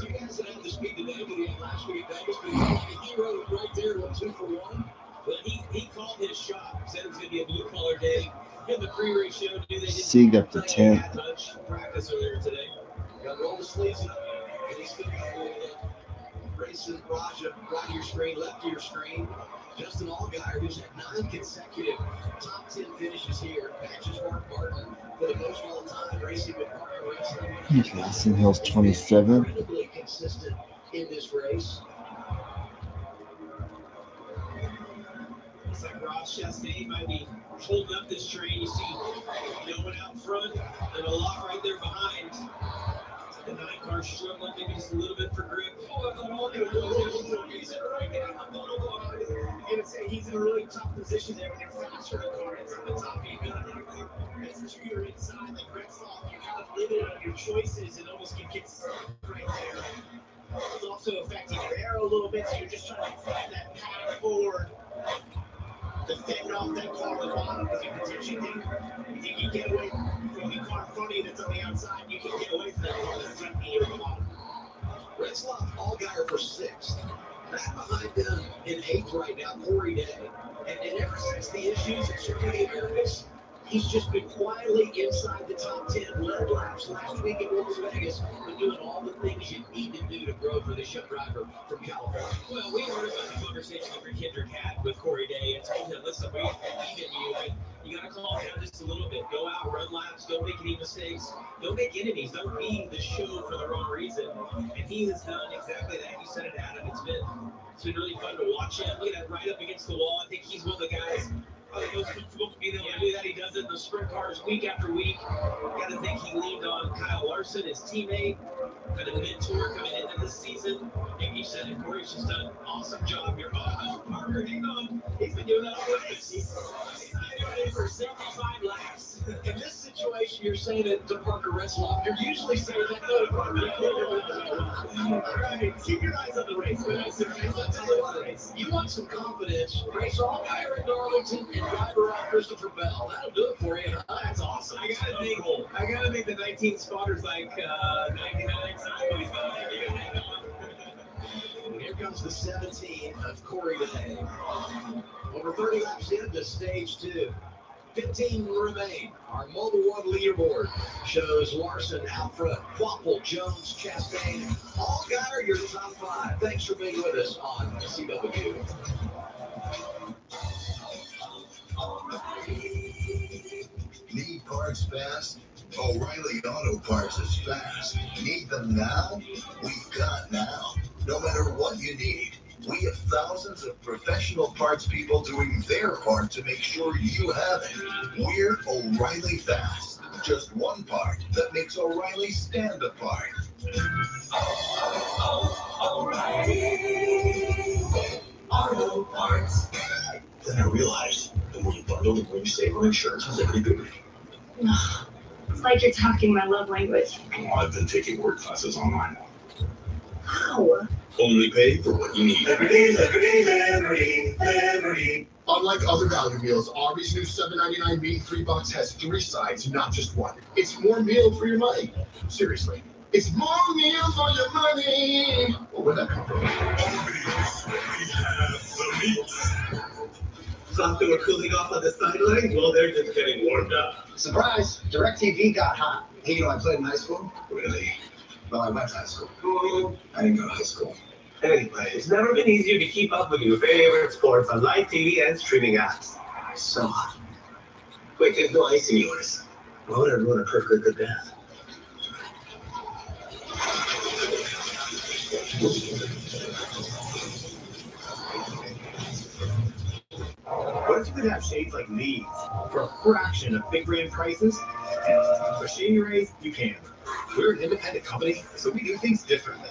You guys didn't have the speed today, but he had last week. That was the hero right there, 2 for 1. But he called his shot. Said it was going to be a blue collar day. In the pre-race show, knew they didn't Sig up to 10. have much practice earlier today. Got to roll the sleeves up. And he's still got rolled up. Racing Raja, right of your screen, left of your screen. Justin Allgaier, who's had 9 consecutive top 10 finishes here. Patches Mark Martin for the most all time, racing with Parker Retzlaff. Lawson Hill's 27. Incredibly consistent in this race. Looks like Ross Chastain might be holding up this train. You see no one out front and a lot right there behind. The 9 car struggling maybe just a little bit for grip. He's right down the bottom line. I'm going to say he's in a really tough position there when you're faster than the car ends on the top. You've got to make sure you're inside like Retzlaff. You're kind of limited on your choices and almost can get stuck right there. It's also affecting your aero a little bit, so you're just trying to find that path forward. Defend off that car on the bottom because you potentially think you get away from the car in front of you that's on the outside. You can get away from that car that's threatening you at the bottom. Retzlaff, Allgaier for 6th. Back behind them in 8th right now, Corey Day. And ever since the issues at Circuit of the Americas, he's just been quietly inside the top 10, led laps last week at Las Vegas, but doing all the things you need to do to grow for this young driver from California. Well, we heard about the conversation that Rick Hendrick had with Corey Day and told him, listen, we believe in you, but you got to calm down just a little bit. Go out, run laps, don't make any mistakes, don't make enemies, don't be the show for the wrong reason. And he has done exactly that. You said it, Adam. It's been really fun to watch him. Look at that right up against the wall. I think he's one of the guys You know, he that he does it in the sprint cars week after week. Got to think he leaned on Kyle Larson, his teammate, kind of mentor coming into this season. And you said it, Corey's just done an awesome job here. Oh, Parker, hang on. He's been doing that all race. He's been doing it for 75 laps. In this situation, you're saying it to Parker Retzloff. You're usually saying that to Parker. All right, keep your eyes on the race. Let's tell you the race. You want some confidence? Race all higher at Darlington and driver out Christopher Bell. That'll do it for you. That's awesome. I gotta think the 19 spotters like 99. Somebody's got it. Here comes the 17 of Corey Day. Over 30 laps into stage 2. 15 remain. Our Mobile One leaderboard shows Larson out front, Quapple, Jones, Chastain. All got are your top 5. Thanks for being with us on CW. Need parts fast? O'Reilly Auto Parts is fast. Need them now? We've got now. No matter what you need, we have thousands of professional parts people doing their part to make sure you have it. We're O'Reilly Fast. Just one part that makes O'Reilly stand apart. O'Reilly Auto Parts. Then I realized the more you bundle, the more you save on insurance with every good. It's like you're talking my love language. I've been taking word classes online. How? Only pay for what you need. Liberty. Unlike other value meals, Arby's new $7.99 meat 3-box has 3 sides, not just one. It's more meal for your money. Seriously. It's more meal for your money. Well, where'd that come from? Arby's, we have the meat. Thought they were cooling off on the sideline? Well, they're just getting warmed up. Surprise! DirecTV got hot. Hey, you know I played in high school? Really? Well, I went to high school. I didn't go to high school. Anyway, it's never been easier to keep up with your favorite sports on live TV and streaming apps. So hot. Wait, there's no ice in yours. Why would I ruin a perfectly good bath? What if you could have shades like these for a fraction of big brand prices? For Shady Rays, you can. We're an independent company, so we do things differently.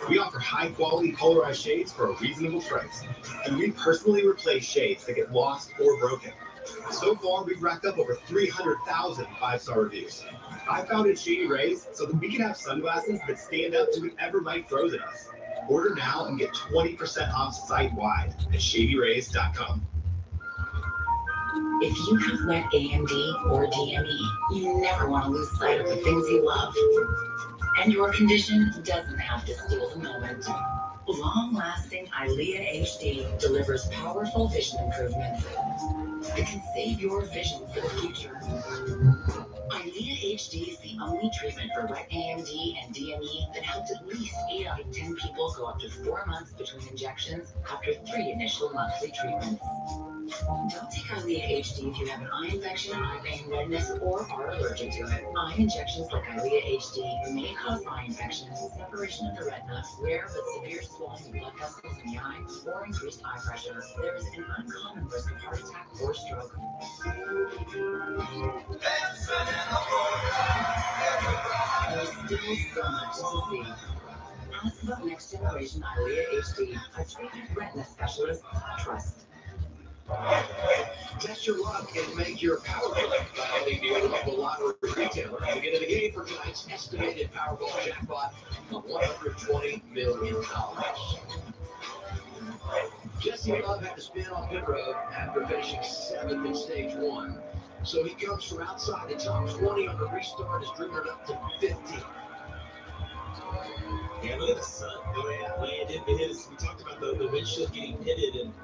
We offer high-quality polarized shades for a reasonable price, and we personally replace shades that get lost or broken. So far, we've racked up over 300,000 five-star reviews. I founded Shady Rays so that we can have sunglasses that stand up to whatever light throws at us. Order now and get 20% off site-wide at shadyrays.com. If you have wet AMD or DME, you never want to lose sight of the things you love. And your condition doesn't have to steal the moment. Long-lasting EYLEA HD delivers powerful vision improvements that can save your vision for the future. EYLEA HD is the only treatment for wet AMD and DME that helped at least 8 out of 10 people go up to 4 months between injections after 3 initial monthly treatments. Don't take EYLEA HD if you have an eye infection, eye pain, redness, or are allergic to it. Eye injections like EYLEA HD may cause eye infections, separation of the retina, rare but severe swelling of blood vessels in the eye, or increased eye pressure. There is an uncommon risk of heart attack or stroke. There's still so much to see. Ask about next generation EYLEA HD, a treatment retina specialist trust. Test your luck and make your Powerball by heading to your local lottery retailer to get in the game for tonight's estimated Powerball jackpot of $120 million. Jesse Love had to spin on pit road after finishing 7th in stage 1. So he comes from outside the top 20 on the restart, has driven it up to 50. Yeah, look at the sun. The way it hit his, we talked about the windshield getting pitted and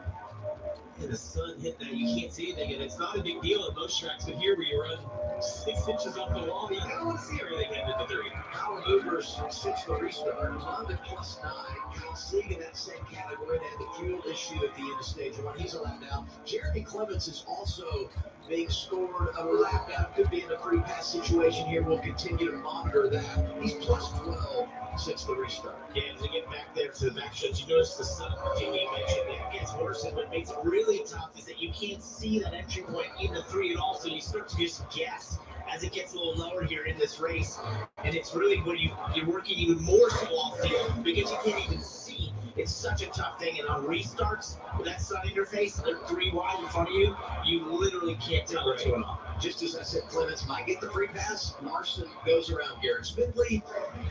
the sun hit that. You can't see anything, and it's not a big deal at most tracks, but here where you run 6 inches off the wall, you don't see everything headed to 3. Power movers since the restart. Love at +9. Kyle Sieg in that same category. They had the fuel issue at the end of stage 1. He's a lap down. Jeremy Clements is also being scored a lap down. Could be in a free pass situation here. We'll continue to monitor that. He's +12 since the restart. Yeah, as we get back there to the back shots, you notice the sun, Jamie mentioned, that gets worse, and what makes it really really tough is that you can't see that entry point in the 3 at all, so you start to just guess as it gets a little lower here in this race. And it's really when you're working even more so off field because you can't even see. It's such a tough thing. And on restarts, with that sun in your face, they're 3 wide in front of you, you literally can't tell what's going on. Just as I said, Clements might get the free pass. Larson goes around Garrett Smithly,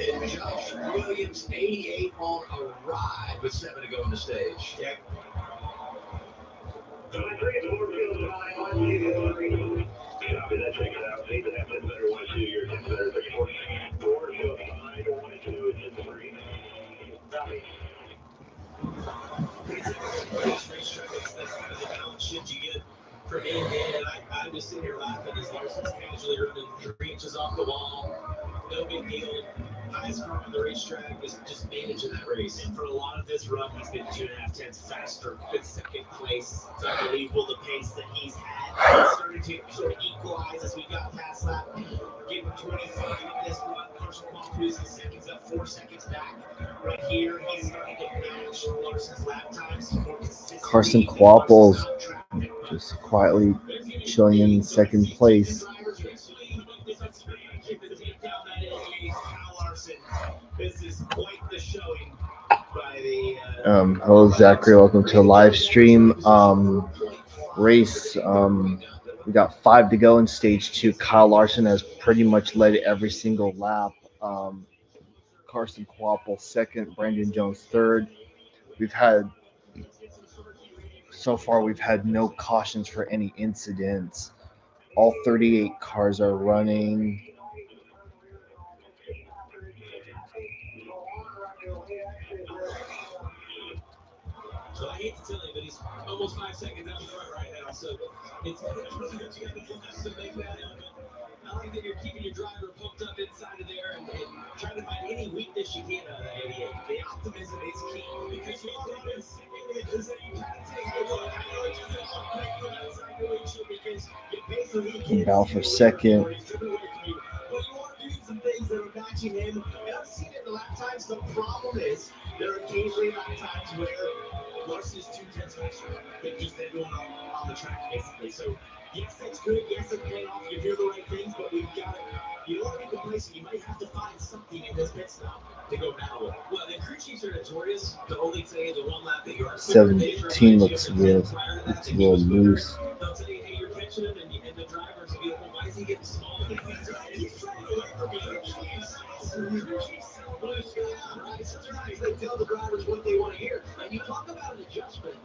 and Josh Williams, 88 on a ride with 7 to go on the stage. Yeah. That's kind of the balance shift you get from A to B. And I'm just sitting here laughing as Larson's casually running 3 inches off the wall. No big deal. Highest car on the racetrack was just managing that race. And for a lot of this run, he's been 2.5 tenths faster in second place. It's unbelievable the pace that he's had. He's starting to sort of equalize as we got past that. Give him 25 in this run. Carson Qualp losing seconds up, 4 seconds back. Right here, he's starting to match Larson's lap times. Carson Qualp just quietly chilling in second place. Hello, Zachary. Welcome to a live stream race. We got 5 to go in stage 2. Kyle Larson has pretty much led every single lap. Carson Qualp second, Brandon Jones third. So far, we've had no cautions for any incidents. All 38 cars are running. So I hate to tell you, but he's almost 5 seconds out front right now. So it's really good to make that happen. I like that you're keeping your driver pumped up inside of there and trying to find any weakness you can out of that 88. The optimism is key because you all know this. Is that you kind of take a look. I know it's just a quick look outside the windshield because you basically can't Bow for second. But you are doing some things that are matching him. And I've seen it in the lap times. The problem is there are occasionally lap times where Larson is 2 tenths faster than just everyone on the track, basically. So, yes, that's good. Yes, it's paying off. You're doing the right things, but we've got to, you don't want to be complacent. You might have to find something in this pit stop to go battle with. Well, the crew chiefs are notorious. The only thing is the one lap that you're 17 looks real. It's a little loose. They'll tell you, hey, you're catching him, and the drivers will be like, well, why is he getting smaller? He's trying to wait for me. They tell the drivers what they want to hear. And you talk about an adjustment.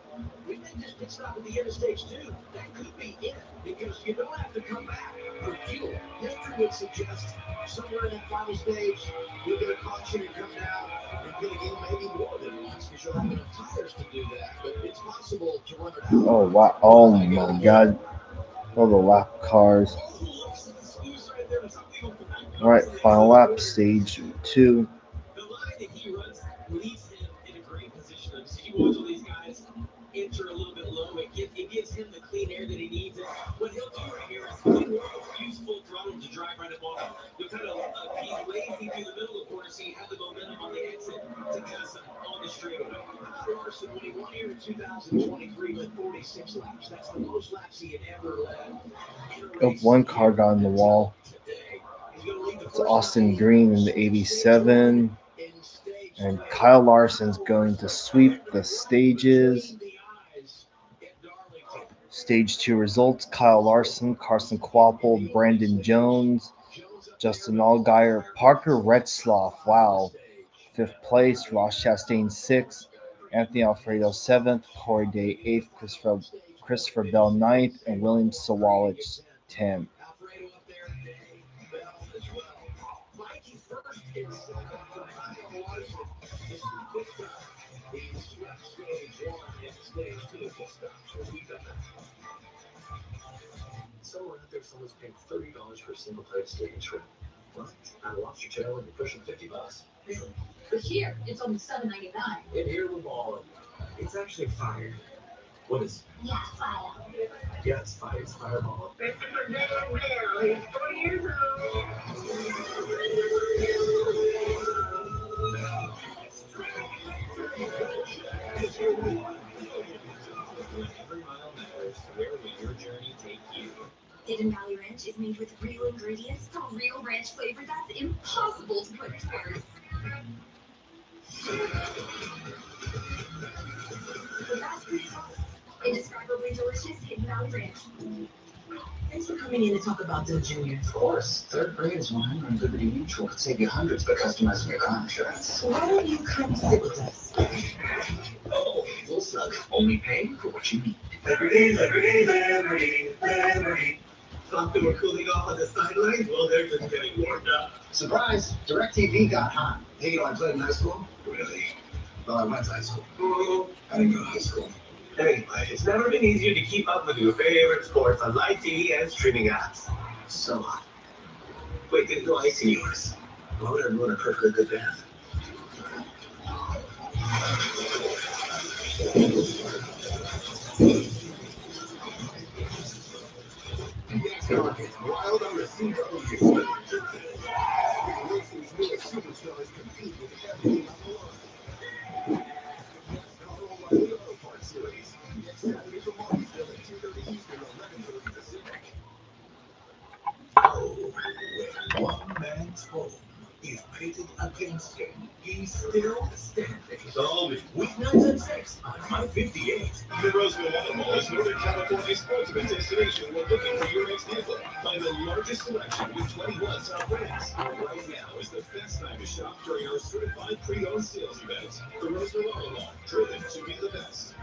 We think this pit stop at the end of stage 2, that could be it. Because you don't have to come back for fuel. History would suggest somewhere in that final stage, you'll get a caution and come down and get a game maybe more than once because you'll have enough tires to do that. But it's possible to run it out. Oh, wow. Oh, my God. All the lap cars. All right, final lap, stage 2. The line that he runs leaves him in a great position. So you watch all these guys enter a little bit low. It gives him the clean air that he needs. And what he'll do right here is he'll use full throttle to drive right up on him. You'll kind of he's lazy through the middle of the corner, so you have the momentum on the exit to pass him on the straightaway. Larson, when he won here in 2023, led 46 laps. That's the most laps he had ever led. Oh, one car got on the wall. It's Austin Green in the 87. And Kyle Larson's going to sweep the stages. Stage 2 results: Kyle Larson, Carson Qualp, Brandon Jones, Justin Allgaier, Parker Retzlaff, wow, 5th place, Ross Chastain 6th, Anthony Alfredo 7th, Corey Day 8th, Christopher Bell 9th, and William Sawalich 10th. Someone out there, someone's paying $30 for a single plate steak and shrimp. What? At a lobster tail and you're pushing $50. Really? But here, it's only $7.99. And here we're balling. It's actually fire. What is it? Yeah, fire. Yeah, it's fire. It's fireball. Christopher Bell, he's 40 years old. Every mile Hidden Valley Ranch is made with real ingredients for real ranch flavor that's impossible to put into words. The fast food sauce, indescribably delicious Hidden Valley Ranch. Thanks for coming in to talk about the Junior. Of course. Third grade is 100 and Liberty Mutual could save you hundreds by customizing your car insurance. So why don't you come sit with us? Oh, full suck. Only pay for what you need. Liberty, Liberty, Liberty, Liberty. Thought they were cooling off on the sidelines? Well, they're just getting warmed up. Surprise! DirecTV got hot. Hey, you know, I played in high school. Really? Well, I went to high school. I didn't go to high school. Anyway, it's never been easier to keep up with your favorite sports on live TV and streaming apps. So hot. Wait, there's no ice in yours. Why would I ruin a perfectly good bath? NASCAR gets wild on the CW. Racing's newest superstars compete with everything on the line. NASCAR World Auto Parts Series. Next Saturday from Martinsville at 2:30 Eastern, 11:30 Pacific. Oh, when one man's home is pitted against him, he's still standing. Solving weeknights at 6 on I-58. The Roseville Auto Mall is Northern California's ultimate destination when looking for your next vehicle. Find the largest selection with 21 top brands. Right now is the best time to shop during our certified pre-owned sales event. The Roseville Auto Mall, driven to be the best.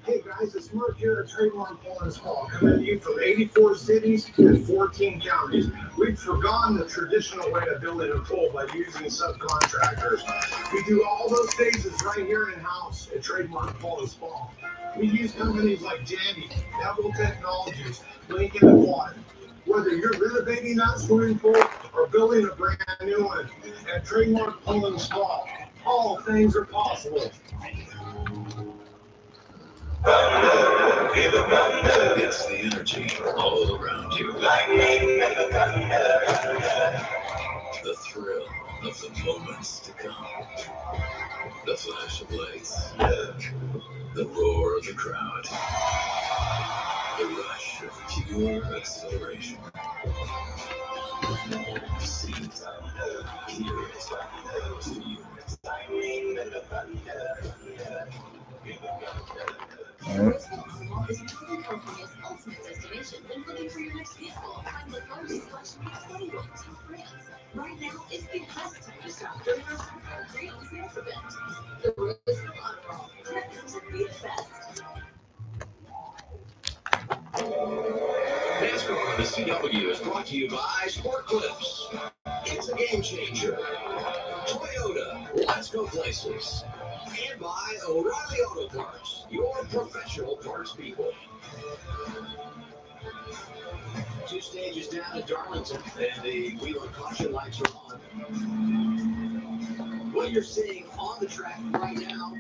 Hey guys, it's Mark here at Trademark Poland's Hall, coming to you from 84 cities and 14 counties. We've forgone the traditional way of building a pole by using subcontractors. We do all those phases right here in-house at Trademark Poland's Hall. We use companies like Jandy, Devil Technologies, Lincoln Aquatic. Whether you're renovating that swimming pool or building a brand new one, at Trademark Poland's Hall, all things are possible. It's the energy all around you. The thrill of the moments to come. The flash of lights. The roar of the crowd. The rush of pure acceleration. See it, hear it, feel it. Roseville Auto Mall is Northern California's ultimate destination when looking for your next vehicle. Find the largest selection of 21 top brands. Right now is the best time to shop during our certified pre-owned sales event. The Roseville Auto Mall, driven to be the best. NASCAR on the CW is brought to you by Sport Clips. It's a game changer. Toyota, let's go places. And by O'Reilly Auto Parts, your professional parts people. 2 stages down at Darlington, and the wheel and caution lights are on. What you're seeing on the track right now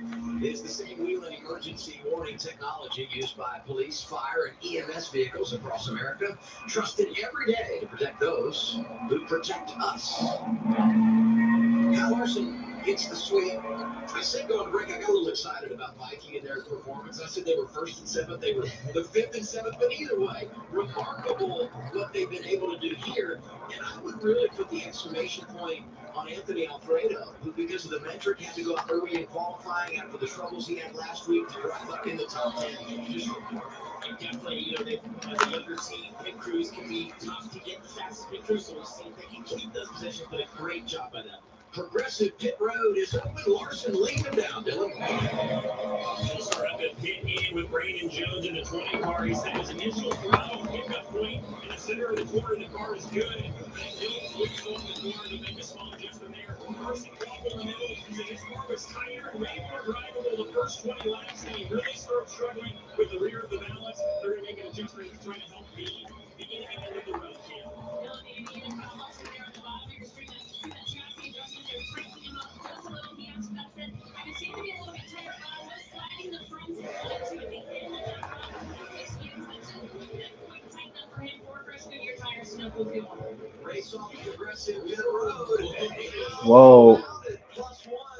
is the same wheel and emergency warning technology used by police, fire, and EMS vehicles across America, trusted every day to protect those who protect us. Kyle Larson gets the sweep. I said going to break, I got a little excited about Viking and their performance. I said they were 1st and 7th, they were the 5th and 7th, but either way, remarkable what they've been able to do here. And I would really put the exclamation point on Anthony Alfredo, who, because of the metric, had to go out early in qualifying after the troubles he had last week to drive up in the top 10. Just Definitely, you know, they as a younger team, pit crews can be tough to get the fastest pit crews, so we'll see if they can keep those positions, but a great job by them. Progressive Pit Road is open. Larson lead him down, Dylan. He'll start up at pit in with Brandon Jones in the 20 car. He set his initial throttle pickup point in the center of the corner. The car is good. He'll whistle on the corner to make a small adjustment there. Carson Waffle in the middle. His car was tighter and way more drivable the first 20 laps, and he really started struggling with the rear of the balance. They're going to make an adjustment to try to help the beginning and end of the road, Cam. Larson there at the bottom of your screen. You see that chassis adjustment. They're tightening him up just a little. He actually got said, I can see him to be a little bit tighter, but I'm just sliding the front end to the end of that front. Just you mentioned that quick tighten up for him for fresh Goodyear tires, no cool fuel. Race off Progressive Pit Road. Whoa.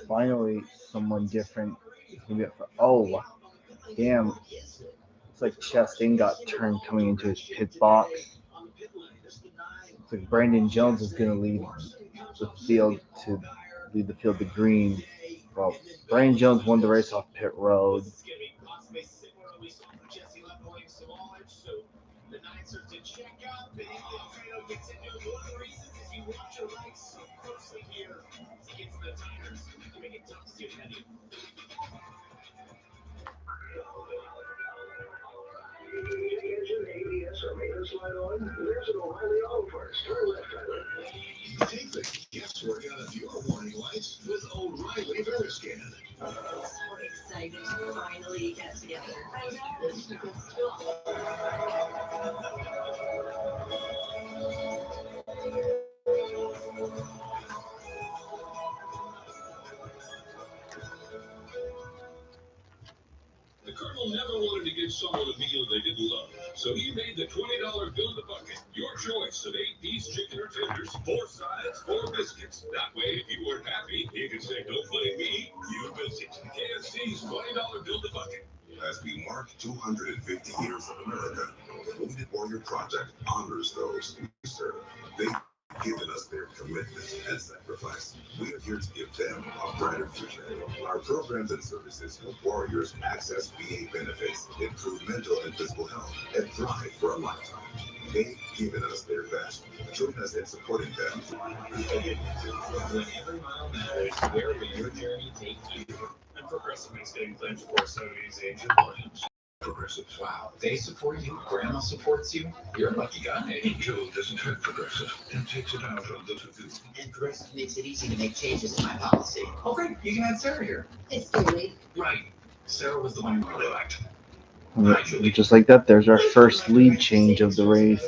Finally, someone different. Oh, damn. Looks like Chastain got turned coming into his pit box. Looks like Brandon Jones is going to lead the field to green. Well, Brandon Jones won the race off pit road. Take the guesswork out of your warning lights with O'Reilly Weather Scan. So excited to finally get together. I know, it's a good stuff. The Colonel never wanted to give someone a meal they didn't love, so he made the $20 Build-A-Bucket. Your choice of 8-piece chicken or tenders, 4 sides, 4 biscuits. That way, if you weren't happy, you could say, "Don't blame me, you missed it." KFC's $20 Build-A-Bucket. As we mark 250 years of America, the Wounded Warrior Project honors those we serve. They've given us their commitment and sacrifice. We are here to give them a brighter future. Our programs and services help warriors access VA benefits, improve mental and physical health, and thrive for a lifetime. They've given us their best. Join us in supporting them. When every mile matters, where will your journey take you? And Progressive makes getting claims for so easy. Progressive. Wow, they support you, grandma supports you. You're a lucky guy. Joe doesn't have Progressive and takes it out on those who do. And Progressive makes it easy to make changes in my policy. Oh, great, you can add Sarah here. It's Julie. Right. Sarah was the one you really liked. And just like that, there's our first lead change of the race.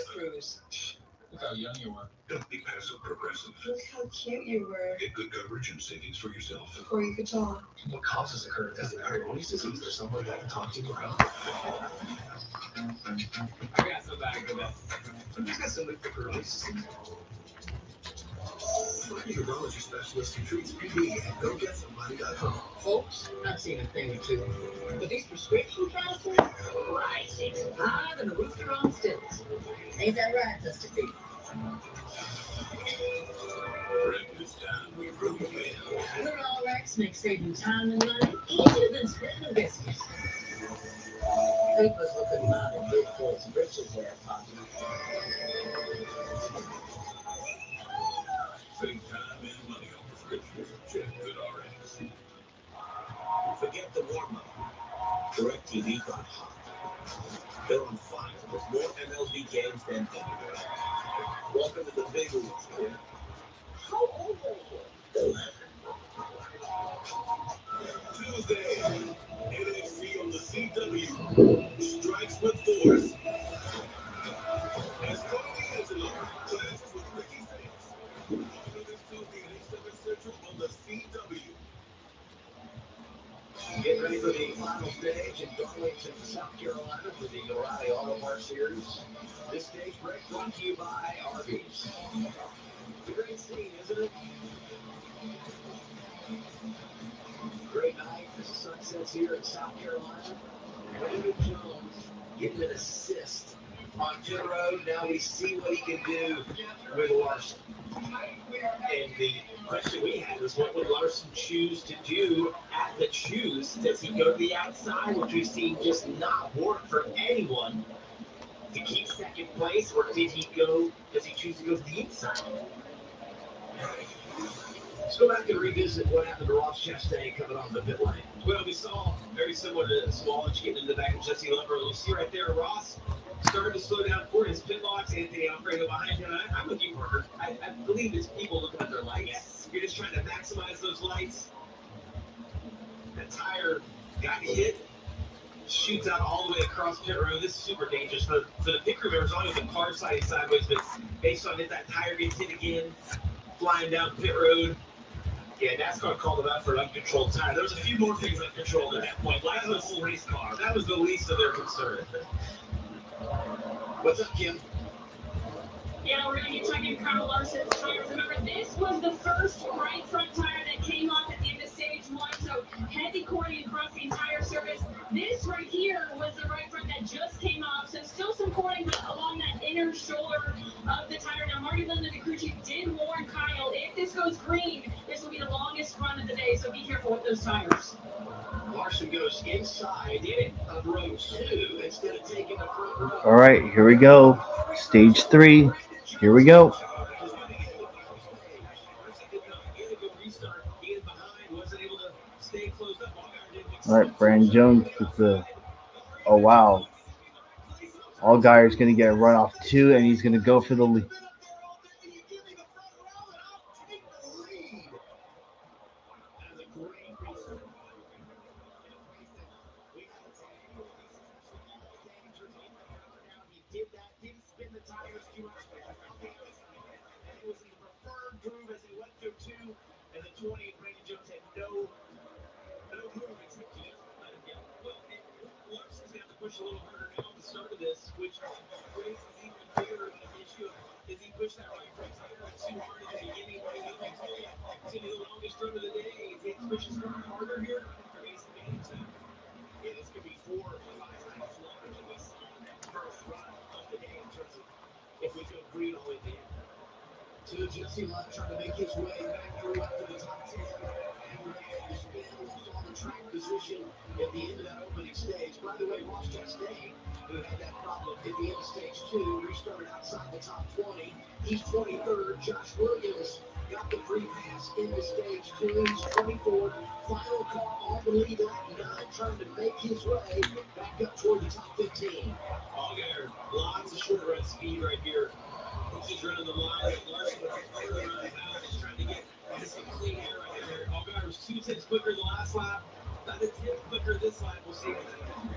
Look how young you were. Don't be passive, Progressive. Look how cute you were Get good coverage and savings for yourself. before you could talk. What causes a current death? Peyronie's disease. There's somebody I can talk to around. I got some back for that. Somebody's got somebody for Peyronie's disease. Find a urology specialist who treats PD and go get somebody.com. Folks, I've seen a thing or two. But these prescription prices, rising higher than the rooster on stilts. Ain't that right, Dusty Feet? Breakfast time with Ruby Bell. We're all Rex makes saving time and money easier than splitting the biscuits. Papers looking mighty big for its britches there, Poppy. Save time and money on prescriptions. Check Good RX. Forget the warm-up. DirecTV got hot. They're on fire with more MLB games than ever. Welcome to the big leagues, kid. How old are you? 11. Tuesday, NXT on the CW. Strikes with force. As Tony Angelo clashes with Ricky Sales. All of this Tuesday at 8/7 Central on the CW. Get ready for the final stage in Darlington, South Carolina for the O'Reilly Auto Parts Series. This stage break brought to you by Arby's. It's a great scene, isn't it? Great night as the sun sets here in South Carolina. Brandon Jones getting an assist on pit road. Now we see what he can do with Larson. And the question we had was, what would Larson choose to do at the choose? Does he go to the outside, which we've seen just not work for anyone, to keep second place, or does he choose to go to the inside? Let's go back and revisit what happened to Ross Chastain coming off the pit lane. Well, we saw very similar to Swalwich getting in the back of Jesse Lumber. You see right there, Ross started to slow down for his pit box. Anthony Alfredo behind him. I'm with you, Parker. I believe it's people looking at their lights. Yes. You're just trying to maximize those lights. That tire got hit, shoots out all the way across pit road. This is super dangerous for the pit crew members. Only the car sliding sideways, but based on it, that tire gets hit again, flying down pit road. Yeah, NASCAR called him out for an uncontrolled tire. There was a few more things uncontrolled at that point. Like the whole race car. That was the least of their concern. What's up, Kim? Yeah, we're going to be checking Carl Larson's tires. Remember, this was the first right front tire that came off at the end of stage 1. So heavy cording across the entire surface. This right here was the right front that just Kyle, if this goes green, this will be the longest run of the day, so be careful with those tires. Larson goes inside of row 2 instead of taking the front row. All right, here we go. Stage 3. Here we go. All right, Brandon Jones with the. Oh, wow. Allgaier's going to get a run off 2, and he's going to go for the lead. And the 20, Brandon Jones had no move except to let him go. Well, Larson's going to have to push a little harder now at the start of this, which raises even bigger of an issue. Is he pushed that right front tire too hard at the beginning? What he's going to tell you, it's going to be the longest run of the day. If he pushes harder here, or he's going to manage that. Yeah, this could be 4 or 5 times longer than we saw in that first run of the day in terms of if we go green all the way to the end. To Jesse Love trying to make his way back through up to the top 10. And ready to spin left on the track position at the end of that opening stage. By the way, Ross Chastain, who had that problem at the end of stage 2, restarted outside the top 20. He's 23rd. Josh Williams got the free pass into stage 2. He's 24th. Final car on the lead lap 9, trying to make his way back up toward the top 15. Allgaier, lots of short run speed right here. He's running the line. Larson with the further run out. He's trying to get some clean air right there. Allgaier was 2 tenths quicker the last lap. About a tenth quicker this lap. We'll see if they can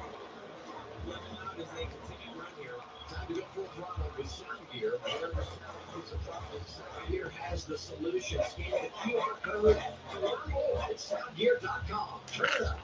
level out as they continue to run here. Time to go full throttle with Sound Gear. Wherever sound is a problem, Sound Gear has the solution. Scan the QR code to learn more at soundgear.com. Turn it up.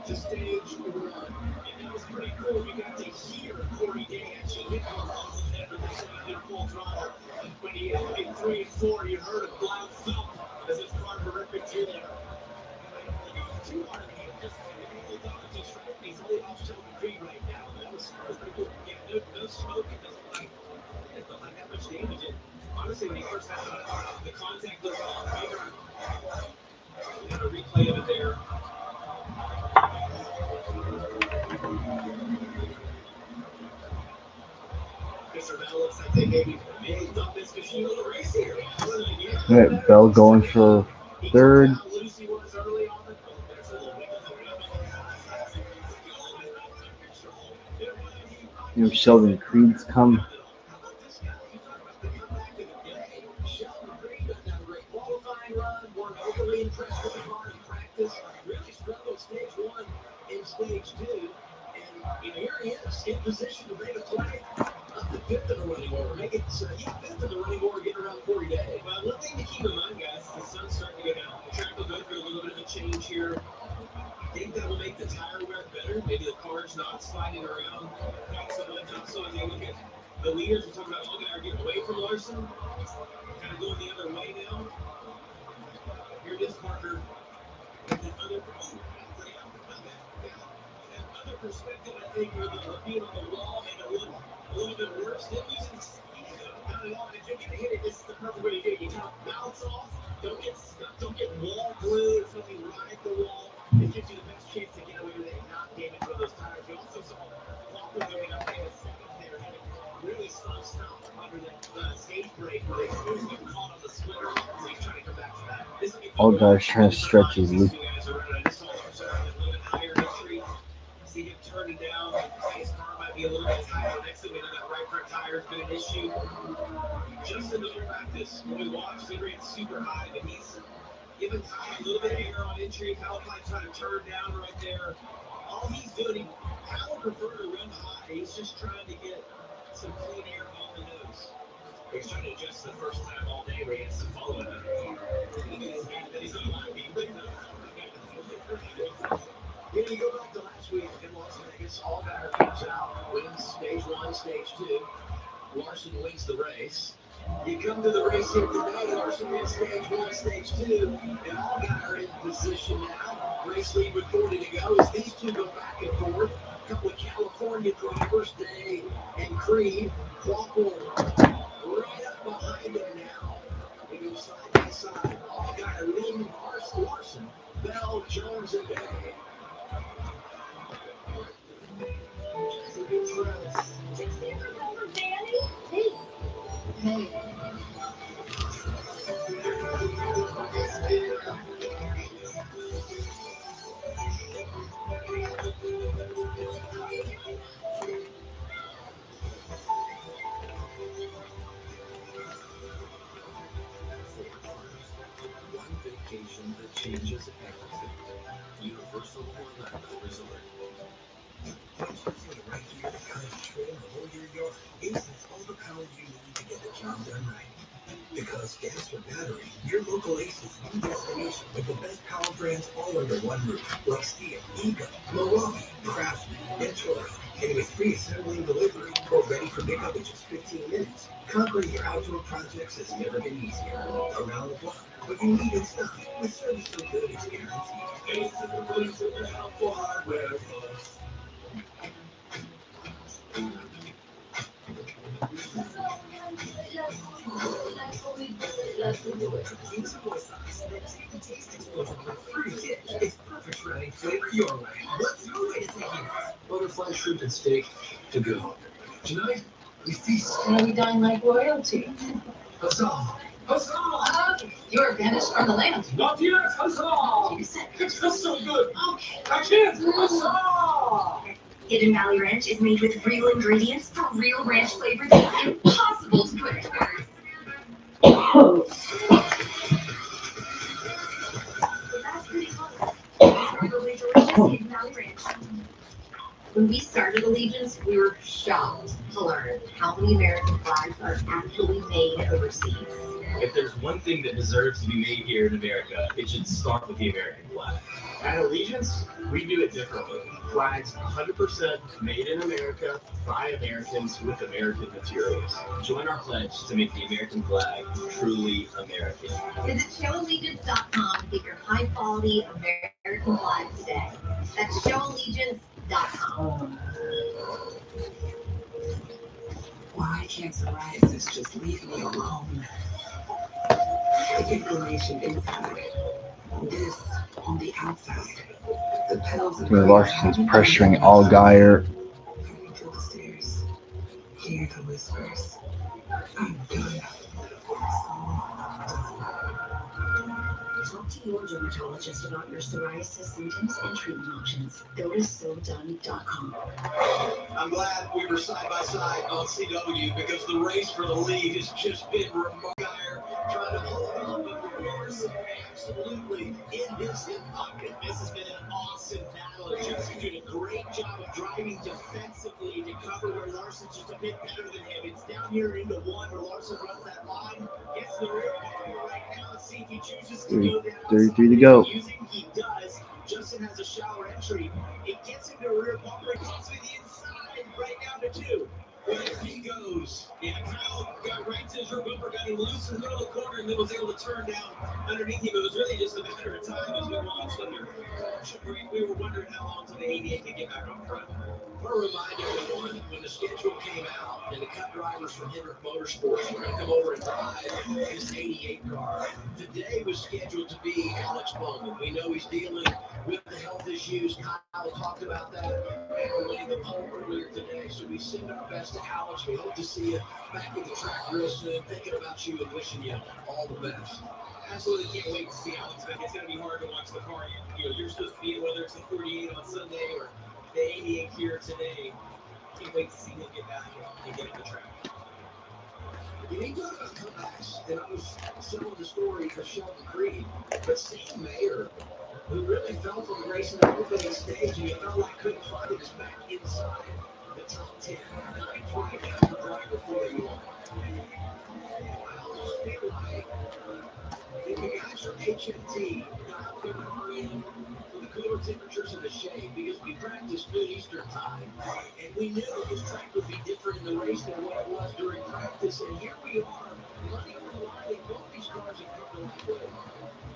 To stage 1. And that was pretty cool. You got to hear Corey Day actually hit the wall after they said he did full throttle. When he hit 3 and 4, you heard a loud thump as his car ripping through there. Too hard of him, just full dodge straight. He's only off Shelby Creek right now. That was pretty cool. Yeah, no smoke. It doesn't look like that much damage. And honestly, when he first had the contact looked a lot bigger. We got a replay of it there. Looks like they maybe thought this could shoot a little race here. All right, Bell going for 3rd. Sheldon Creed's come. Qualifying run, weren't overly impressed with the car in practice. Really struggled stage 1 and stage 2. And here he is in position to make a play up to 5th in the running order. Make it 5th in the running order, getting around 40 days. Well, one thing to keep in mind, guys, the sun's starting to go down. The track will go through a little bit of a change here. I think that will make the tire wear better. Maybe the car's not sliding around quite so much. Also, as they look at the leaders, we're talking about Allgaier getting away from Larson. Kind of going the other way now. Here it is, Parker. And the other perspective, I think, where the being on the wall made it look a little bit worse. Didn't lose any speed, though. Not at all. If you're going to hit it, this is the perfect way to do it. You kind of bounce off. Don't get stuck. Don't get wall glue or something right at the wall. It gives you the best chance to get away with it and not damage one of those tires. You also saw Walker going up in a second there, had a really slow stop under that stage brake where they almost got caught on the splitter. So he's trying to come back from that. Allgaier's trying to stretch his loop. See him turning down. His car might be a little bit tighter next to him. That right front tire has been an issue. Just in the practice, when we watched, he ran super high, but he's giving Kyle a little bit of air on entry. Kyle might try to turn down right there. All he's doing, Kyle would prefer to run high. He's just trying to get some clean air on the nose. He's trying to adjust the first lap all day where he has to follow another car. He's mad that he's not lapping, but Yeah, you go back to last week in Las Vegas, Allgaier comes out, wins stage 1, stage 2. Larson wins the race. You come to the race here today, Larson wins stage 1, stage 2, and Allgaier in position now. Race lead with 40 to go as these two go back and forth. A couple of California drivers, Day and Creed, Quackle right up behind them now. They go side by side. Allgaier leading Larson, Bell, Jones, and Day. Hey. One vacation that changes everything. Universal Orlando Resort. Right here because trim the whole year yard. Ace has all the power you need to get the job done right. Because gas or battery, your local Ace is the destination with the best power brands all under one roof. Like Steel, Ego, Milwaukee, Craftsman, and Taurus. And with free assembly and delivery, or ready for pickup in just 15 minutes. Conquering your outdoor projects has never been easier. Around the block, but you need it stuff. With service so good it's guaranteed. Ace is the place with the helpful hardware for. It's perfect for any flavor your way. What's your way to take it? Butterfly shrimp and steak to go. Tonight, we feast. And we dine like royalty. Huzzah! Huzzah! You're banished from the land. not yet, huzzah! It smells so good. I can't. Huzzah! Hidden Valley Ranch is made with real ingredients for real ranch flavor that's impossible to put into words. That's pretty close. Incredibly delicious Hidden Valley Ranch. When we started Allegiance, we were shocked to learn how many American flags are actually made overseas. If there's one thing that deserves to be made here in America, it should start with the American flag. At Allegiance, we do it differently. Flags 100% made in America by Americans with American materials. Join our pledge to make the American flag truly American. Visit showallegiance.com to get your high-quality American flag today. That's showallegiance.com. Why can't psoriasis just leave me alone? The inflammation inside, this on the outside. The petals of Larson's pressuring Allgaier. Coming to the stairs. Hear the whispers. I'm done. Talk to your dermatologist about your psoriasis symptoms and treatment options. Go to SoDone.com. I'm glad we were side by side on CW because the race for the lead has just been remarkable. Trying to hold on to Larson absolutely in his hip pocket. This has been an awesome battle. Jesse did a great job of driving defensively to cover where Larson's just a bit better than him. It's down here into one where Larson runs that line, gets the rear bumper right now. Let's see if he chooses to go down. 33 to go. He does. Justin has a shallow entry. It gets into a rear bumper. It comes to the inside, right down to two. There he goes. Yeah, Kyle got right to his rear bumper, got him loose in the middle of the corner, and then was able to turn down underneath him. It was really just a matter of time as we watched under. We were wondering how long until the 88 could get back up front. I want to remind everyone, when the schedule came out and the cut drivers from Hendrick Motorsports were going to come over and drive this 88 car, today was scheduled to be Alex Bowman. We know he's dealing with the health issues. Kyle talked about that after winning the pole earlier today. So we send our best to Alex. We hope to see you back in the track real soon. Thinking about you and wishing you all the best. Absolutely can't wait to see Alex back. It's going to be hard to watch the car. You're supposed to be in, whether it's the 48 on Sunday or the 88 here today. Can't wait to see him get back and get on the track. You need to talk about comebacks, and I was selling the story for Sheldon Creed, but Sam Mayer, who really fell from the race in the opening stage, and he felt like couldn't find it, is back inside the top 10. 9 driver for you. almost feel like the guys from HFT got out there to hurry in for the cooler temperatures in the shade because we practiced noon Eastern time, and we knew that this track would be different in the race than what it was during practice, and here we are, running on the line, and both these cars have come to life with it.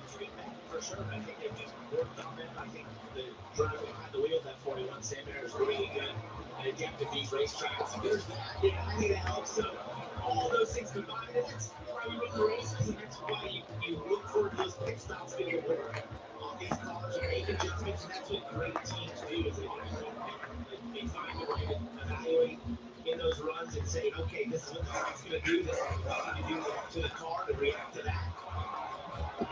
Feedback for sure. I think they've just worked on that. I think the driver behind the wheel of that 41 Samuel is really good and adept at these racetracks. There's that. Yeah, I think that helps. So all of those things combined, and that's why we run the races, and that's why you look forward to those pit stops to get work on these cars and make adjustments, and that's what great teams do. Is they find a way to evaluate in those runs and say, okay, this is what the track's going to do. This is what we need to do to the car to react to that.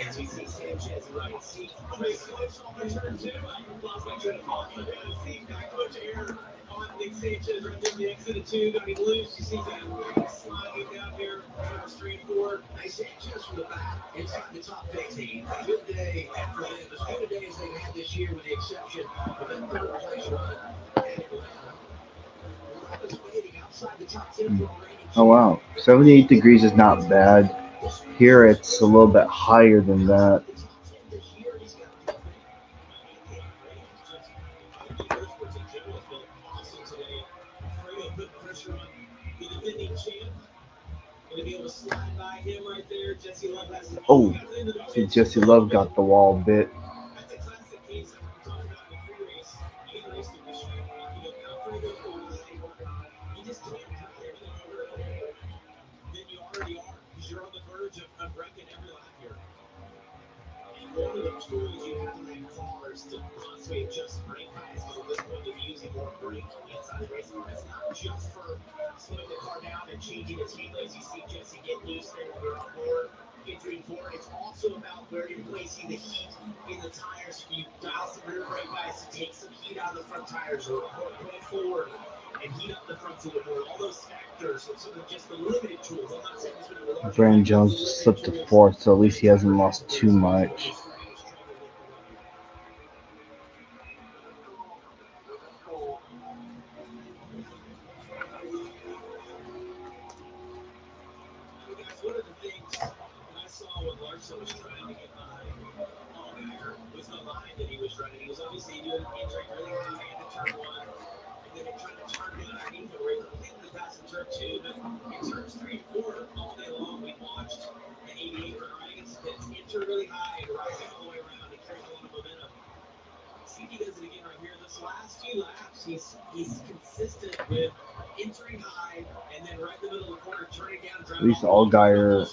As we see Sanchez and Ryan Seek race close off the turn two. I lost my train of thought, but Seek not much air on Nick Sanchez right there in the exit of two. Got him loose. You see that sliding down here, turns 3 and 4. Nice Sanchez from the back inside the top 15. Good day for them. As good a day as they've had this year, with the exception of that third place run at Atlanta. Love is waiting outside the top 10 for a reigning Oh wow, 78 degrees is not bad. Here it's a little bit higher than that. Motorsports in general felt awesome today. Fredo put pressure on the defending champ. Going to be able to slide by him right there. Jesse Love has to. Oh, see, Jesse Love got the wall bit. That's a classic case like we talked about in the pre-race and race conditioning. You know, Alfredo O'Reilly, you just can't have everything over than you already are because you're on the verge of wrecking every lap here. And one of the tools you have in that car is to constantly adjust brake pads. Because at this point, you'll be using more brake inside the race car. It's not just for slowing the car down and changing its handle as you see Jesse get loose there when we're on board, entering forward. It's also about where you're placing the heat in the tires. You dial some rear brake pads to take some heat out of the front tires or put it forward and heat up the fronts a little more. All those factors, so some of just the limited tools. I'm not saying it's going to be large. Brandon Jones just slipped to fourth, so at least he hasn't lost too much. One of the things that I saw when Larson was trying to get behind Allgaier was the line that he was running. He was obviously entering really high into turn one, and then trying to turn down underneath it where he completely passed in turn two. But in turns 3 and 4, all day long, we watched the 88 participants enter really high and rise all the way around and carry a lot of momentum. See if he does it again right here. This last few laps, he's consistent with entering high and then right in the middle of the corner, turning down. At least Allgaier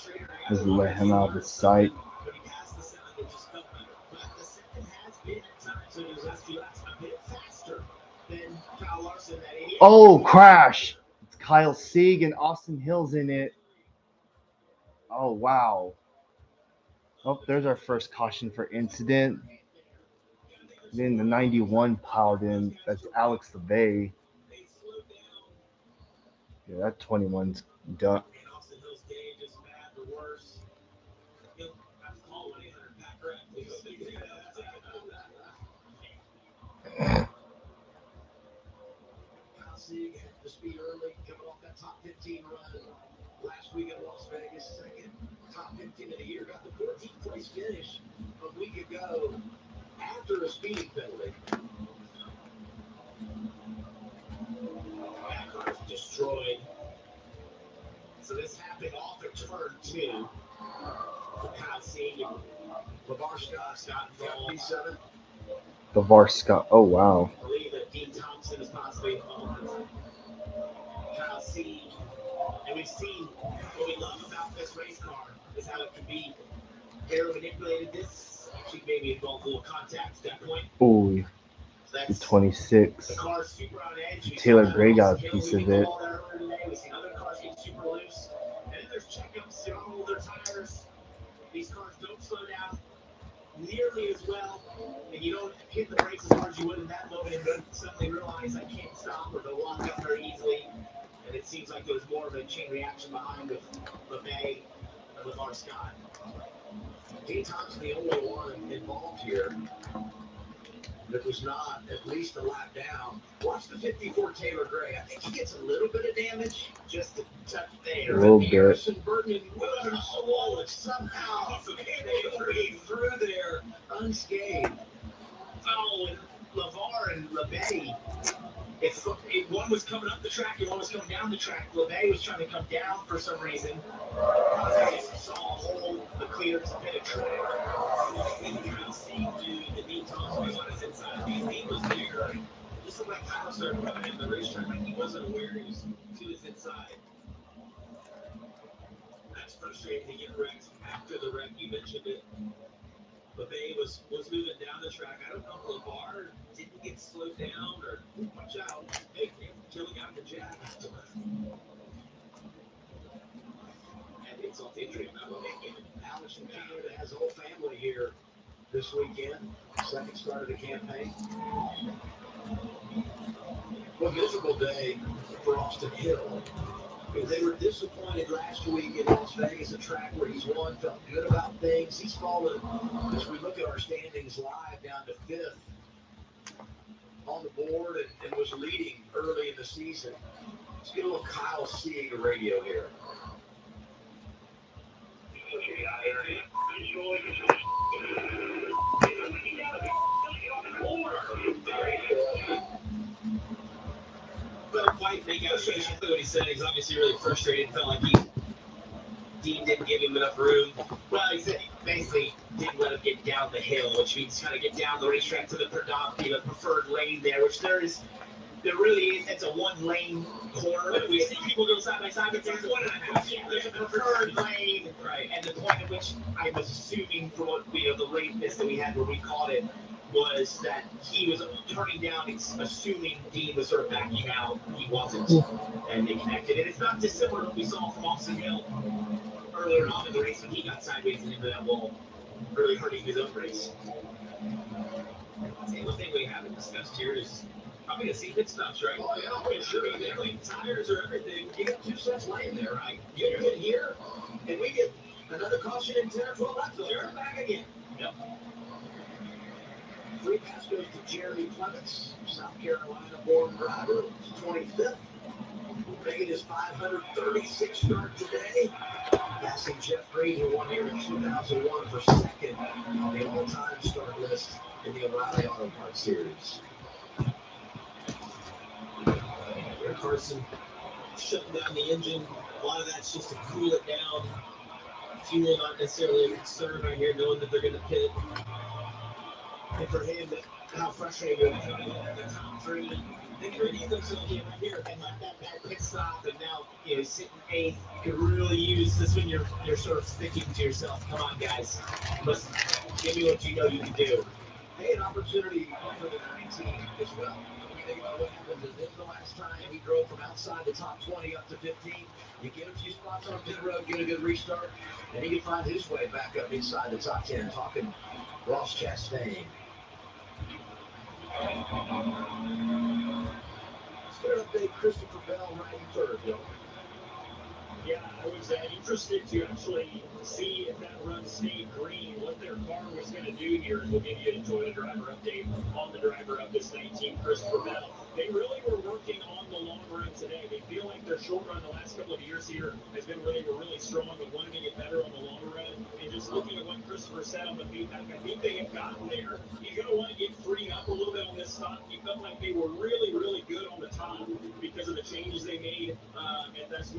hasn't let him out of his sight. When he passed the sound, it just felt better. But the second has been at times, so those last few laps, a bit faster than Kyle Larson. That 88. Oh, crash! It's Kyle Sieg and Austin Hill's in it. Oh, wow. Oh, there's our first caution for incident. Then the 91 piled in. That's Alex LeVay. Yeah, that 21's done. Austin Hill's day just bad or worse. You'll have to call 1-800-PACK-RAP. Kyle Sieg had to speed early, coming off that top 15 run last week in Las Vegas. Second top 15 of the year. Got the 14th place finish a week ago after a speeding penalty. That car's destroyed. So this happened off of turn 2 for Kyle Sieg and LeVar Scott involved. P7. LeVar Scott. Oh, wow. I believe that Dean Thompson is possibly involved with Kyle Sieg. And we've seen what we love about this race car is how it can be air manipulated. This actually maybe involved a little contact at that point. Ooh, the 26. The car's super on edge. Taylor Gray got a piece of it. We've seen other cars get super loose. And then there's checkups, they don't hold their tires. These cars don't slow down nearly as well. And you don't hit the brakes as hard as you would in that moment and then suddenly realize I can't stop, or they'll lock up very easily. And it seems like there's more of a chain reaction behind with LeVay and LeVar Scott. Dean Thompson, the only one involved here. If it was not at least a lap down, watch the 54 Taylor Gray. I think he gets a little bit of damage, just a touch there. A little bit. Harrison Burton and somehow they through there unscathed. Oh, and LeVar and LeBay. One was coming up the track and one was coming down the track. LeBay was trying to come down for some reason. I just saw a hole, the clear bit of track. And Kyle seemed to, and Dean talks to me on his inside. Dean was there. It just looked like Kyle started coming in the racetrack like he wasn't aware he was to his inside. That's frustrating to get wrecked after the wreck. You mentioned it. LeBay was moving down the track. I don't know if LeVar didn't get slowed down or watch out. Hey, killing out the jack. And insult to injury. Alex and Canada has a whole family here this weekend. Second start of the campaign. What a miserable day for Austin Hill. They were disappointed last week in Las Vegas, a track where he's won, felt good about things. He's fallen, as we look at our standings live, down to 5th on the board and was leading early in the season. Let's get a little Kyle C. radio here. Couldn't quite make out what he said. He's obviously really frustrated. Felt like Dean didn't give him enough room. Well, he said he basically didn't let him get down the hill, which means kind of get down the racetrack to the preferred lane there, which there really is. It's a one-lane corner. We see people go side by side, but there's one and a half. Yeah, there's a preferred lane, right? And the point at which I was assuming for what the lateness that we had when we caught it was that he was turning down, assuming Dean was sort of backing out. He wasn't, and they connected. And it's not dissimilar to what we saw from Austin Hill earlier on in the race when he got sideways and into that wall, really hurting his own race. The one thing we haven't discussed here is probably the seat pit stops, right? Oh, yeah, It should be there, like tires or everything. You got 2 sets laying there, right? You get here, and we get another caution in 10 or 12 laps. So they're back again. Yep. Free pass goes to Jeremy Clements, South Carolina-born driver, 25th. Making his 536th start today. Passing Jeff Green, who won here in 2001 for second on the all-time start list in the O'Reilly Auto Parts Series. Eric Carson shutting down the engine. A lot of that's just to cool it down. Fuel not necessarily a concern right here, knowing that they're going to pit. And for him, how frustrating it is running in the top 3. They can redeem themselves right here and like that pit stop, and now sitting 8th. You could really use this when you're sort of thinking to yourself, come on guys, let's give me what you know you can do. Hey, an opportunity for the 19 as well. When you think about what happened to him the last time, he drove from outside the top 20 up to 15. You get a few spots on pit road, get a good restart, and he can find his way back up inside the top 10. Talking Ross Chastain. Let's get an update. Christopher Bell riding third, Bill. Yeah, I was interested to actually see if that run stayed green, what their car was going to do here. And we'll give you a Toyota driver update on the driver of this 19, Christopher Bell. They really were working on the long run today. They feel like their short run the last couple of years here has been really strong, but wanted to get better on the long run. And just looking at what Christopher said on the feedback, I think they have gotten there. You're going to want to get freed up a little bit on this stop. You felt like they were really good on the top because of the changes they made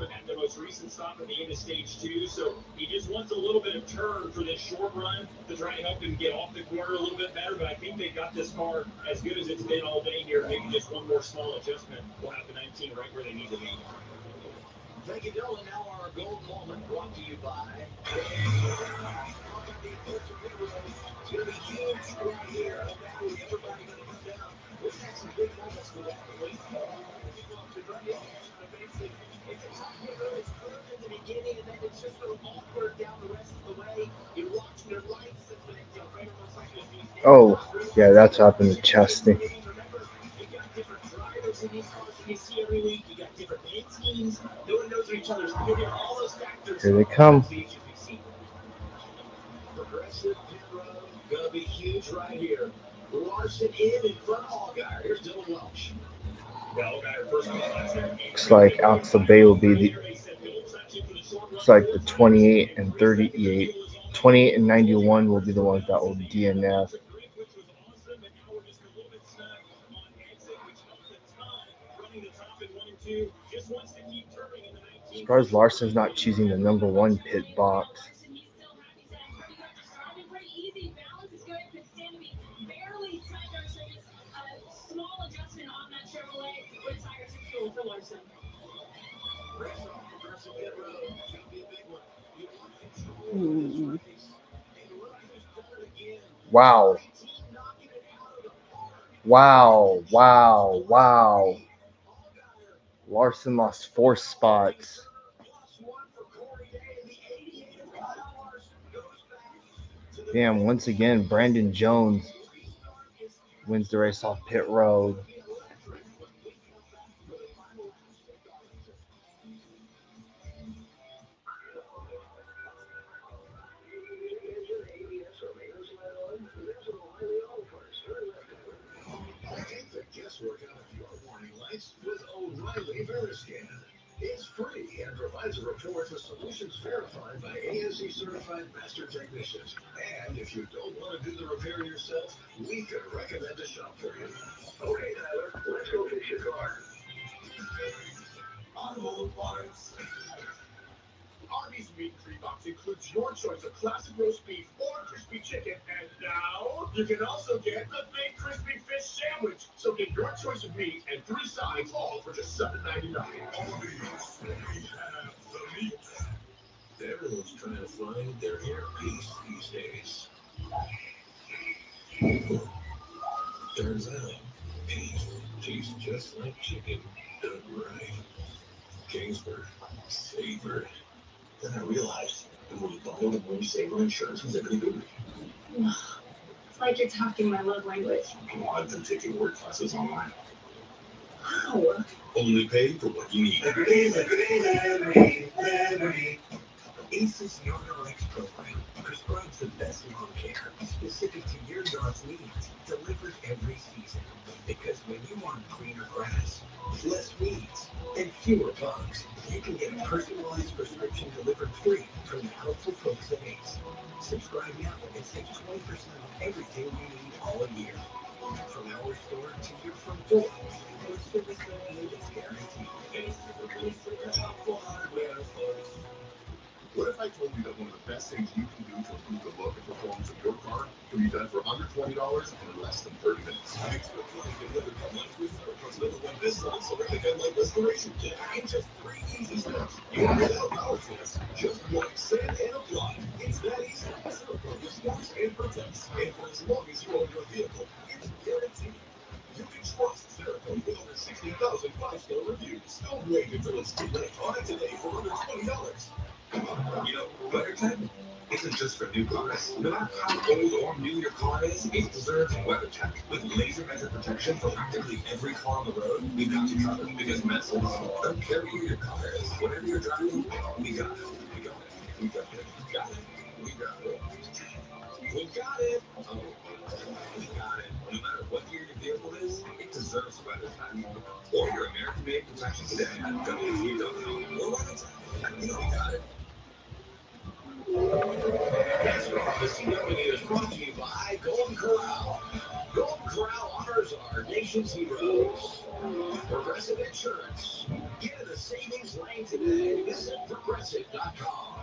at the most recent stop at the end of stage 2. So he just wants a little bit of turn for this short run to try to help him get off the corner a little bit better. But I think they got this car as good as it's been all day here. Maybe just one more small adjustment will have the 19 right where they need to be. Thank you, Dylan. Now our gold moment brought to you by. It's going to be huge right here. Everybody going to come down. We've had some big moments for that. It's a tough hitter, it's curved in the beginning, and then it's just sort of awkward down the rest of the way. You're watching your lights, that's when it right almost like it's Oh, yeah, that's up in the chesting. Remember, you got different drivers in these cars that you see every week. You got different paint schemes. No one knows what each other's doing. All those factors. Here they come. Progressive pit road, gonna be huge right here. Larson in front of Allgaier. Here's Dylan Welch. Looks like Alxa Bay will be the. Looks like the 28 and 38, 28 and 91 will be the ones that will DNF. Surprised Larson's not choosing the number one pit box. Wow. Wow, wow, wow. Larson lost 4 spots. Damn, once again, Brandon Jones wins the race off pit road. Take the guesswork out of your warning lights with O'Reilly VeriScan. It's free and provides a report with solutions verified by ASE certified master technicians. And if you don't want to do the repair yourself, we can recommend a shop for you. Okay, Tyler, let's go fix your car. Automotive parts. Arby's Meat and Treat Box includes your choice of classic roast beef or crispy chicken, and now you can also get the big crispy fish sandwich. So get your choice of meat and 3 sides, all for just $7.99. Arby's, we have the meat. Everyone's trying to find their inner peace these days. Turns out, peace tastes just like chicken done right. Kingsford, savor it. Then I realized the most bundled and wing saver insurance was every good. It's like you're talking my love language. Well, I've been taking word classes online. Wow. Only pay for what you need. ACE's Your Dog X program prescribes the best lawn care specific to your dog's needs, delivered every season. Because when you want greener grass, less weeds, and fewer bugs, you can get a personalized prescription delivered free from the helpful folks at ACE. Subscribe now and save 20% off everything you need all year. From our store to your front door, our service level is guaranteed. ACE is the place for the helpful hardware folks. What if I told you that one of the best things you can do to improve the look and performance of your car can be done for under $20 in less than 30 minutes? Extra fun and leather headlights with Cerakote's #1 best-selling ceramic headlight restoration kit in just 3 easy steps. You don't need a power test, just wipe, sand, and apply. It's that easy. Cerakote restores and protects, and for as long as you own your vehicle, it's guaranteed. You can trust Cerakote with over 60,000 5-star reviews. Don't wait until it's too late. On it today for under $20. You know, WeatherTech isn't just for new cars. No matter how old or new your car is, it deserves WeatherTech. With laser measure protection for practically every car on the road, we've got you covered. Because messes don't care who your car is. Whatever you're driving, we got it. We got it. We got it. Got it. We got it. We got it. Oh, we got it. No matter what year your vehicle is, it deserves WeatherTech. Or your American-made protection today at WFW.com. Or WeatherTech. You know we got it. NASCAR, the CW is brought to you by Golden Corral. Golden Corral honors our nation's heroes. Progressive Insurance. Get in the savings lane today. Visit progressive.com.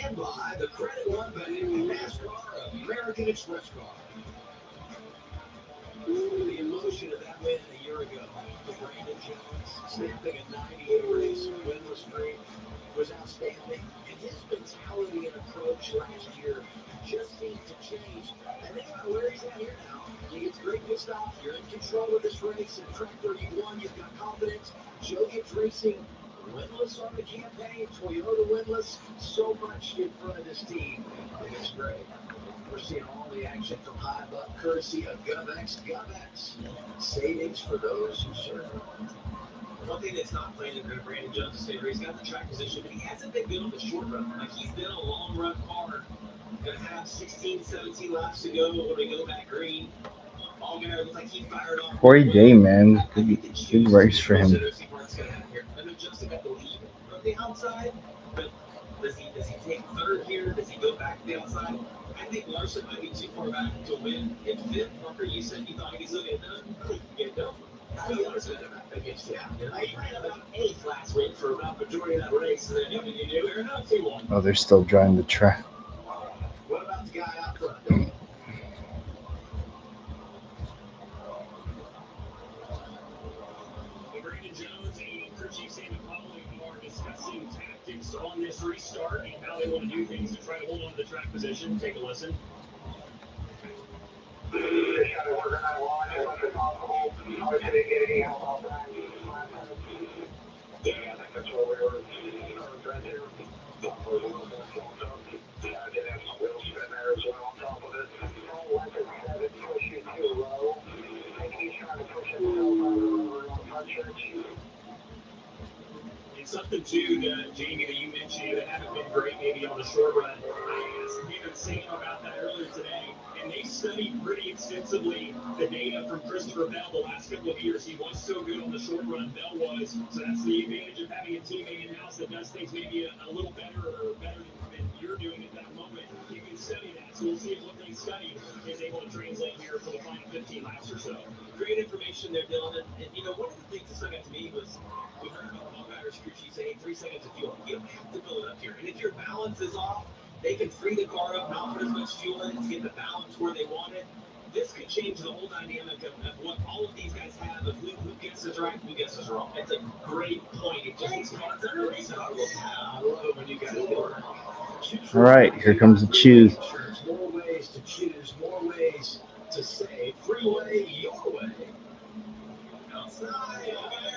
And by the Credit One Bank, NASCAR American Express Card. The emotion of that win a year ago for Brandon Jones, snapping a 98 race winless streak, was outstanding. And his mentality and approach last year just seemed to change. And think about where he's at here now. He gets great pit stop. You're in control of this race. And track 31, you've got confidence. Joe gets racing winless on the campaign. Toyota winless. So much in front of this team. And it's great. We're seeing all the action from High Buck, courtesy of GovX. GovX. Savings for those who serve. One thing that's not playing in Brandon Jones' favor, he's got the track position, but he hasn't been good on the short run. Like, he's been a long run car Gonna have 16, 17 laps to go when we go back green. Allgaier looks like he fired off. 40-day, man. I think the Good choose race is for the most him. interesting part that's gonna happen here. I know Justin got the lead on the outside, but does he take third here? Does he go back to the outside? I think Larson might be too far back to win. In fifth, Parker, you said you thought he could still get it done. I think he can get it done. How you Larson against you? He ran about eighth last week for about the majority of that race, and then you knew they're not 2-1. Oh, they're still driving the track. What about the guy out front, Dylan? Brandon Jones and crew chief Sammy Pollock are discussing tactics on this restart and how they want to do things to try to hold on to the track position. Take a listen. And something too that Jamie that you mentioned that haven't been great maybe on the short run. I asked David and Sam about that earlier today, and they studied pretty extensively the data from Christopher Bell the last couple of years. He was so good on the short run, Bell was. So that's the advantage of having a teammate in-house that does things maybe a little better or better than you're doing at that moment. You can study that. So we'll see if what they studied is able to translate here for the final 15 laps or so. Great information there, Dylan. And you know, one of the things that stuck out to me was we heard about Allgaier's crew chief saying 3 seconds of fuel. You don't have to build it up here. And if your balance is off, they can free the car up, not put as much fuel in it to get the balance where they want it. This could change the whole dynamic of what all of these guys have, of who gets us right, who gets us wrong. It's a great point. It just expands every race. I love it when you guys do it. All right, here comes the choose. More ways to choose, more ways to say, freeway your way. Outside,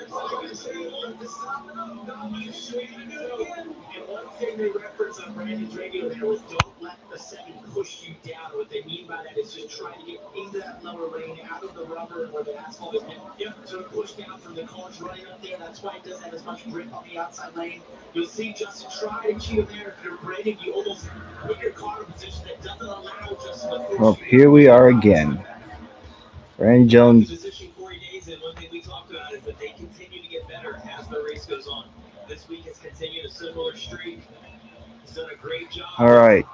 Allgaier saying one to stop it up. No, you should do it again. And one thing they referenced on Brandon's radio there was don't let the setting push you down. What they mean by that is just try to get into that lower lane, out of the rubber where the asphalt is. Yep, so push down from the cars running up there. That's why it doesn't have as much grip on the outside lane. You'll see Justin try to cheat there. If you're Brandon, you almost put your car in a position that doesn't allow Justin to push. Well, here we are again. Brandon Jones. Position 40 days, and one thing we talked about is that they continue to get better as the race goes on. This week has continued a similar streak. He's done a great job. All right.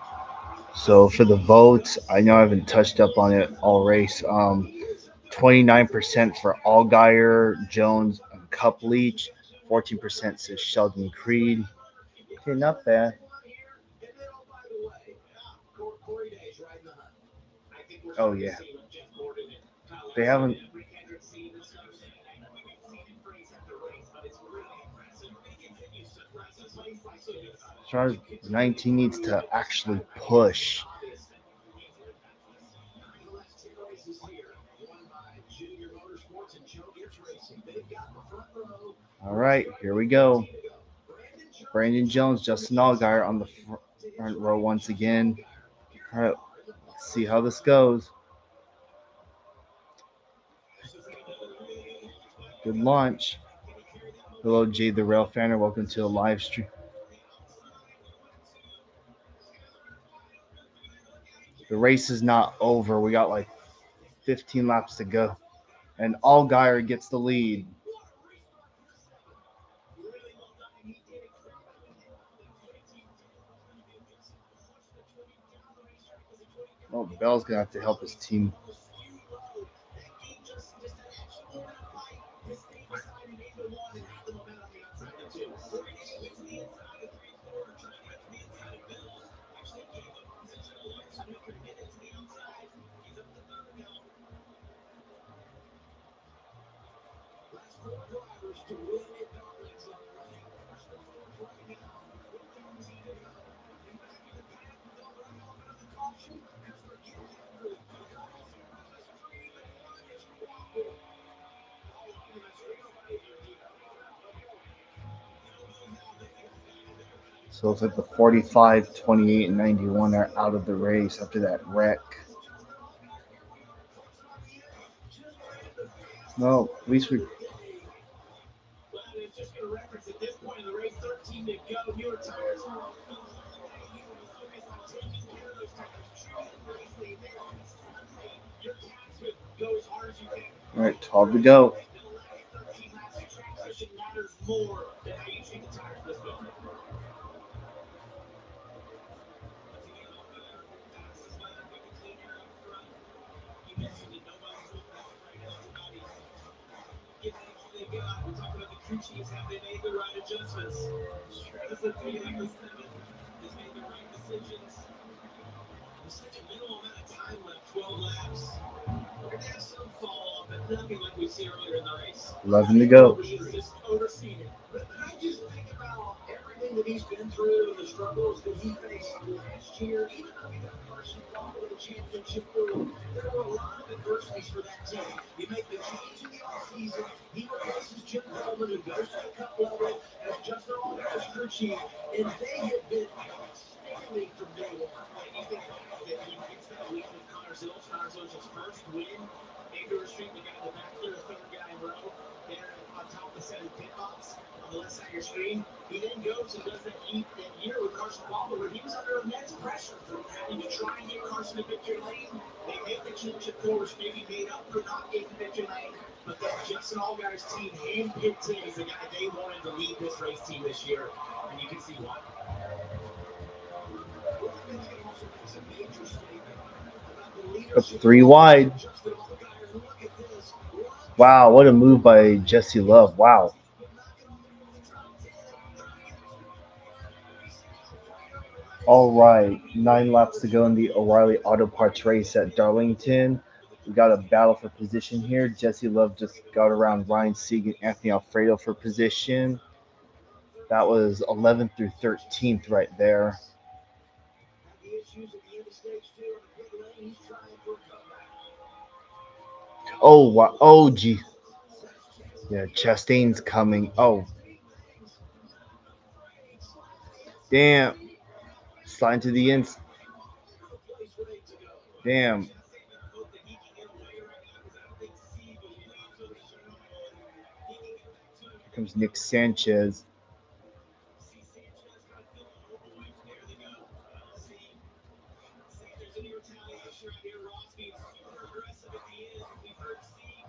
So for the votes, I know I haven't touched up on it all race. 29% for Allgaier, Jones, and Cup Leach. 14% says Sheldon Creed. Okay, not bad. Oh yeah. They haven't. Charles 19 needs to actually push. All right, here we go. Brandon Jones, Justin Allgaier on the front row once again. All right, let's see how this goes. Good launch. Hello, Jade the Rail Fanner. Welcome to the live stream. The race is not over. We got like 15 laps to go. And Allgaier gets the lead. Oh, Bell's going to have to help his team. So it's like the 45, 28, and 91 are out of the race after that wreck. Well, at least we. Just going to reference at this point in the race, 13 to go. Newer tires. All right, 12 to go. Transmission matters more than how you treat the tires in this moment. Once again, all good. Passes by, quick and clean here up front. You mentioned it, nobody's holding back right now. Everybody's giving it all they got. We're talking about the crew chiefs. Have they made the right adjustments? Travis at VFW has made the right decisions. With such a minimal amount of time left, 12 laps. We're going to have some fall off, but nothing like we see earlier in the race. 11 to go. He's just overseen it. But I just think about everything that he's been through, the struggles that he faced last year, even though he got Carson Waddle with a championship pool, there were a lot of adversities for that team. You make the change in the offseason, he replaces Jim Coleman, who goes to the cup level as Justin Allgaier's crew chief, and they have been outstanding from day one. And you think that he gets that win with Connor Zilch. Connor Zilch's first win. Igor Street, the guy in the back there, the third guy in row, there on top of the set of pit box on the left side of your screen. He then goes and does that year with Carson Waddle, where he was under immense pressure from having to try and get Carson to victory lane. They make the change of course, maybe made up for not getting to victory lane. But then Justin Allgaier's team handpicked him as the guy they wanted to lead this race team this year, and you can see why. Well, I think he also makes a major statement about the Up leadership 3 wide. of Justin Allgaier. Look at this. Wow, what a move by Jesse Love. Wow. All right, 9 laps to go in the O'Reilly Auto Parts race at Darlington. We got a battle for position here. Jesse Love just got around Ryan Sieg and Anthony Alfredo for position. That was 11th through 13th right there. Oh, wow. Oh, gee. Yeah, Chastain's coming. Oh. Damn. Slide to the ends. Damn. Here comes Nick Sanchez. There's any retaliation right here. Ross being super aggressive at the end. We've heard Steve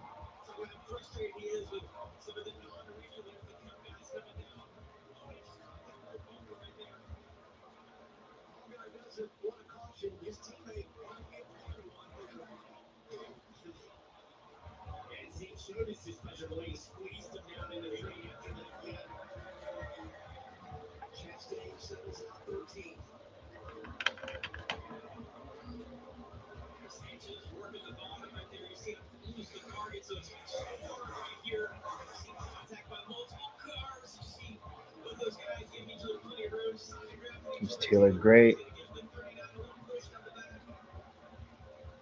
talk about how frustrated he is with some of the non-regulars, the cup guys coming down. Oh, he just caught that rear bumper right there. Allgaier doesn't want to caution his teammate on every one. And Zeke showed his displeasure the way he squeezed him down in the tree after that hit. Chastain settles out 13th. Sanchez working the bottom right there. You see him lose the target, so it's hard right here. You see contact by multiple cars. You see both those guys giving each other plenty of room. Side grabbing each Comes other. Taylor Gray. Gonna give the 39 a little push down the back.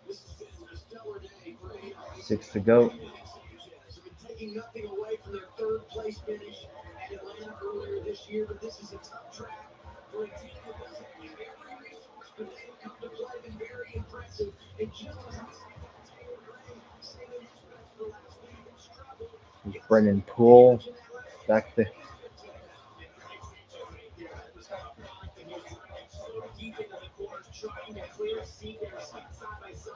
This has been a stellar day for ARC. 6 to go. Sanchez, who had taken nothing away from their third place finish at Atlanta earlier this year, but this is a tough track for a team that doesn't have every resource, but they have come to play, been very impressive. And just as I said about Taylor Gray, saving his best for last week and struggled. Brendan Poole. Back there. And for Nick Sanchez right there, that was tough. Darlington, he was trying to get so deep into the corners, trying to clear a seat there, stuck side by side.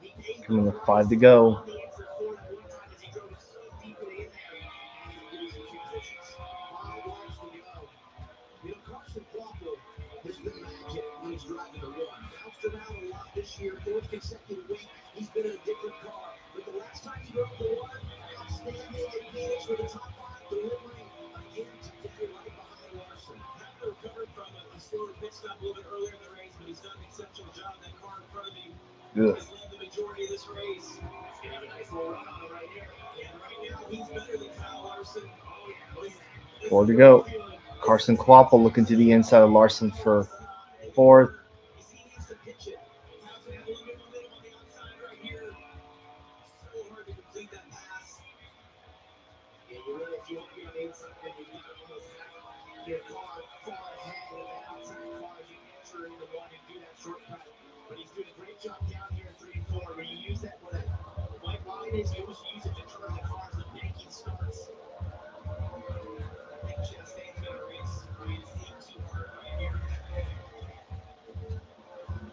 He paid Coming the with price 5 to go. on the inside for that one time as he drove it so deeply in there. And he was losing two positions. 5 laps to go. You know, Carson Waddle has been magic when he's driving the one. Bounced around a lot this year, fourth consecutive week. He's been in a different car. But the last time he drove the one, outstanding at Phoenix with a top 5 delivery. Again today, right behind Larson. Having recovered from a slower pit stop a little bit earlier in the race, but he's done an exceptional job. That car in front of him Ugh. has led the majority of this race. He's gonna have a nice little run on him right here. And right now, he's better than Kyle Larson. Oh yeah, this 4 is to a good go. feeling. Carson Kvapil looking to the inside of Larson for 4th. You see, he needs to pitch it. Kyle's gonna have a little bit of momentum on the outside right here. So hard to complete that pass. Yeah, you really, if you want to be on the inside, then you've got to almost have your car far ahead of that outside car as you enter into one and do that shortcut. But he's doing a great job down here in 3 and 4, where you use that where that white line is. You almost use it to turn the car as the banking starts. I think Chastain's gonna race Ryan Sieg too hard right here.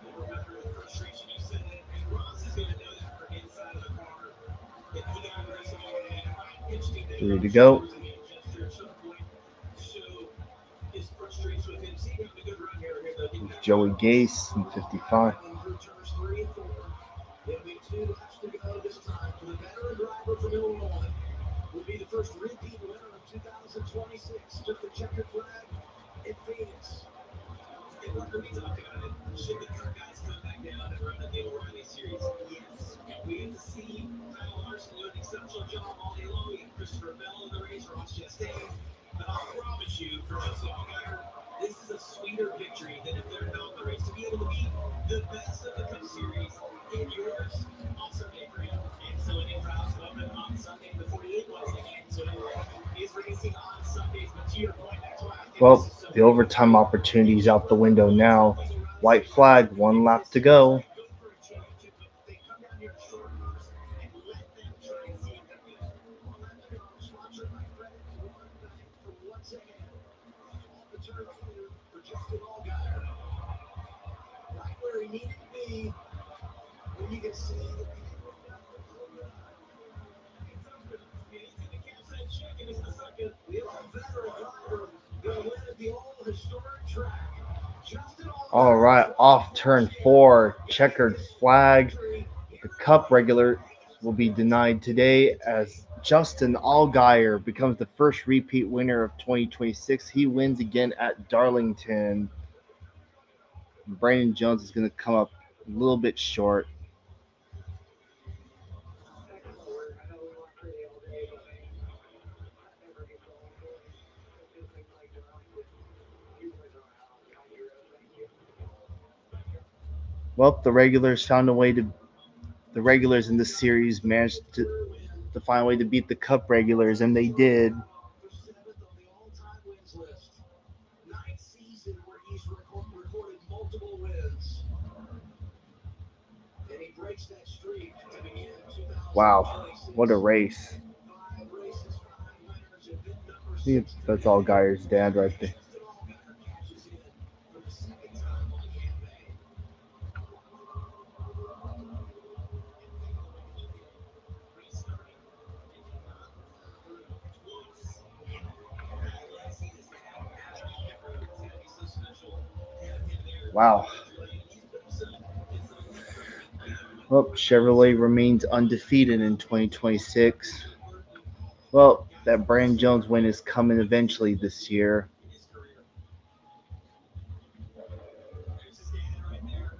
You remember the frustration you said, and Ross is gonna know that from inside of the car. Interesting that 3 to Marshall go. was a hand gesture at some point. So his frustration with him. See, having a good run here. Here's the impact Joey drop. Gase in 55. Through turns 3 and 4. It'll be 2 laps to go this time for the veteran driver from Illinois. Will be the first repeat winner of 2026. Took the checkered flag in Phoenix. And what are we talking about? Should the Cup guys come back down and run the O'Reilly series? Yes. And we get to see Kyle Larson do an exceptional job all day long. We get Christopher Bell in the race, Ross Chastain. But I'll promise you, for Justin Allgaier, this is a sweeter victory than if they're not in the race. To be able to be the best of the Cup Series in yours on Sunday for him. And so Nick Krause opened on Sunday before he was again. So is racing on Sundays. But to your point, that's why I think this Well, is so the overtime opportunity's out the window now. White flag, 1 lap to go. good for a championship, but they come down here in short bursts and let them try and see if they're good. One lap to go. Sponsored by Credit One Bank for once ahead. Off the turn two for Justin Allgaier. Right where he needed to be when you can see the The capside check, and it's the second. the old veteran driver gonna win at the old historic track. Justin All Allgaier right, off turn 4, checkered flag. The Cup regular will be denied today as Justin Allgaier becomes the first repeat winner of 2026. He wins again at Darlington. Brandon Jones is going to come up a little bit short. Well, the regulars in this series managed to find a way to beat the Cup regulars, and they did. for seventh on the all-time wins list. Ninth season where he's recorded multiple wins. And he breaks that streak to begin Wow, what a 2026. race. 5 races, 5 winners, and then number I think 6 to that's begin. Allgaier's dad right there. Justin Allgaier cashes in for the second time on campaign. Restarting and third twice. How Alexi is to have Adam Allgaier. It's got to be so special to have him there Wow. leading the way. And he's put himself in some pretty big Well, Chevrolet remains undefeated in 2026. Well, that Brandon Jones win is coming eventually this year. in his career. There's his dad right there.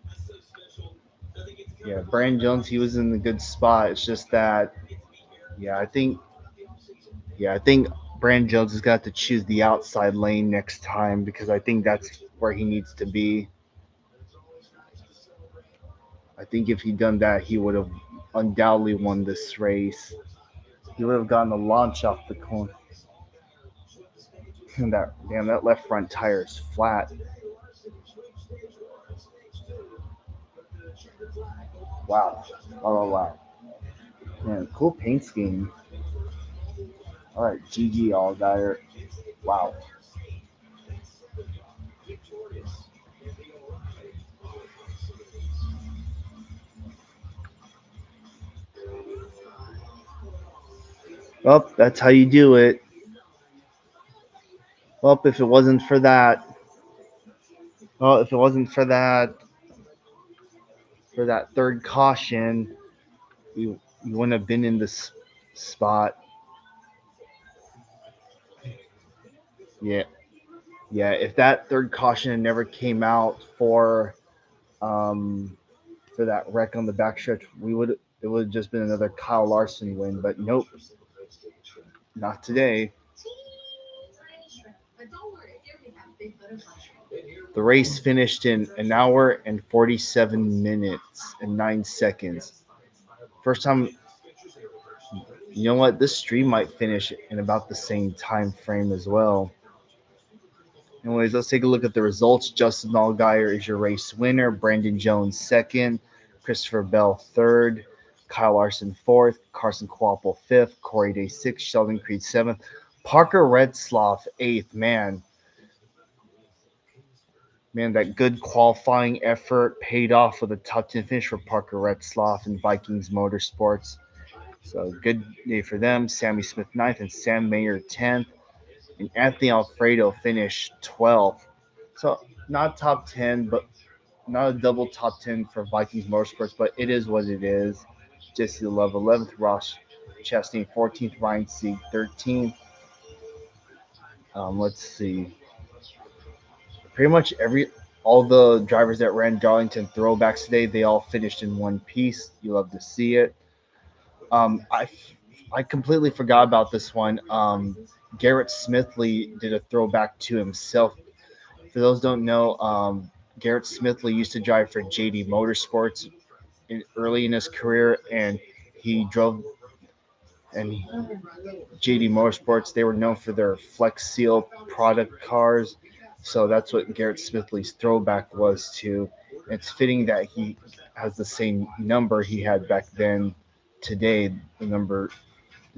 That's so special. Doesn't get to Yeah, cover a lot of Brandon ground Jones, like he this. was in a good spot. It's just that, Get to be here. yeah, Throughout the offseason. I think Brandon Jones has got to choose the outside lane next time because I think that's where he needs to be. And it's always nice to celebrate I think if he'd done that, he would have undoubtedly won this race. He would have gotten the launch off the corner. Allgaier swept the stage with And that left front tire is flat. today. Larson sweeps stage 1, stage 2. But the checkered flag belongs to Wow. Justin Wow, wow, Allgaier. wow. Man, cool paint scheme. All right, GG Allgaier. It's a Wow. VFW and 7th victorious in the O'Reilly Auto Parts Series. Well, that's how you do it. Well, if it wasn't for that third caution, we wouldn't have been in this spot. Yeah, yeah. If that third caution had never came out um for that wreck on the backstretch, it would have just been another Kyle Larson win. But nope, not today. Tiny shrimp. But don't worry, here we have big butterfly shrimp. The race finished in an hour and 47 minutes and 9 seconds. First time, you know what? This stream might finish in about the same time frame as well. Anyways, let's take a look at the results. Justin Allgaier is your race winner. Brandon Jones second. Christopher Bell third. Kyle Larson fourth. Carson Kvapil fifth. Corey Day sixth. Sheldon Creed seventh. Parker Redsloff eighth. Man, that good qualifying effort paid off with a top 10 finish for Parker Redsloff in Vikings Motorsports. So good day for them. Sammy Smith ninth and Sam Mayer 10th. And Anthony Alfredo finished 12th. So not top 10, but not a double top 10 for Vikings Motorsports, but it is what it is. Jesse Love 11th, Ross Chastain 14th, Ryan Sieg 13th. Let's see. Pretty much all the drivers that ran Darlington throwbacks today, they all finished in one piece. You love to see it. I completely forgot about this one. Garrett Smithley did a throwback to himself. For those who don't know, Garrett Smithley used to drive for JD Motorsports early in his career, and he drove and JD Motorsports. They were known for their Flex Seal product cars, so that's what Garrett Smithley's throwback was to. It's fitting that he has the same number he had back then. Today, the number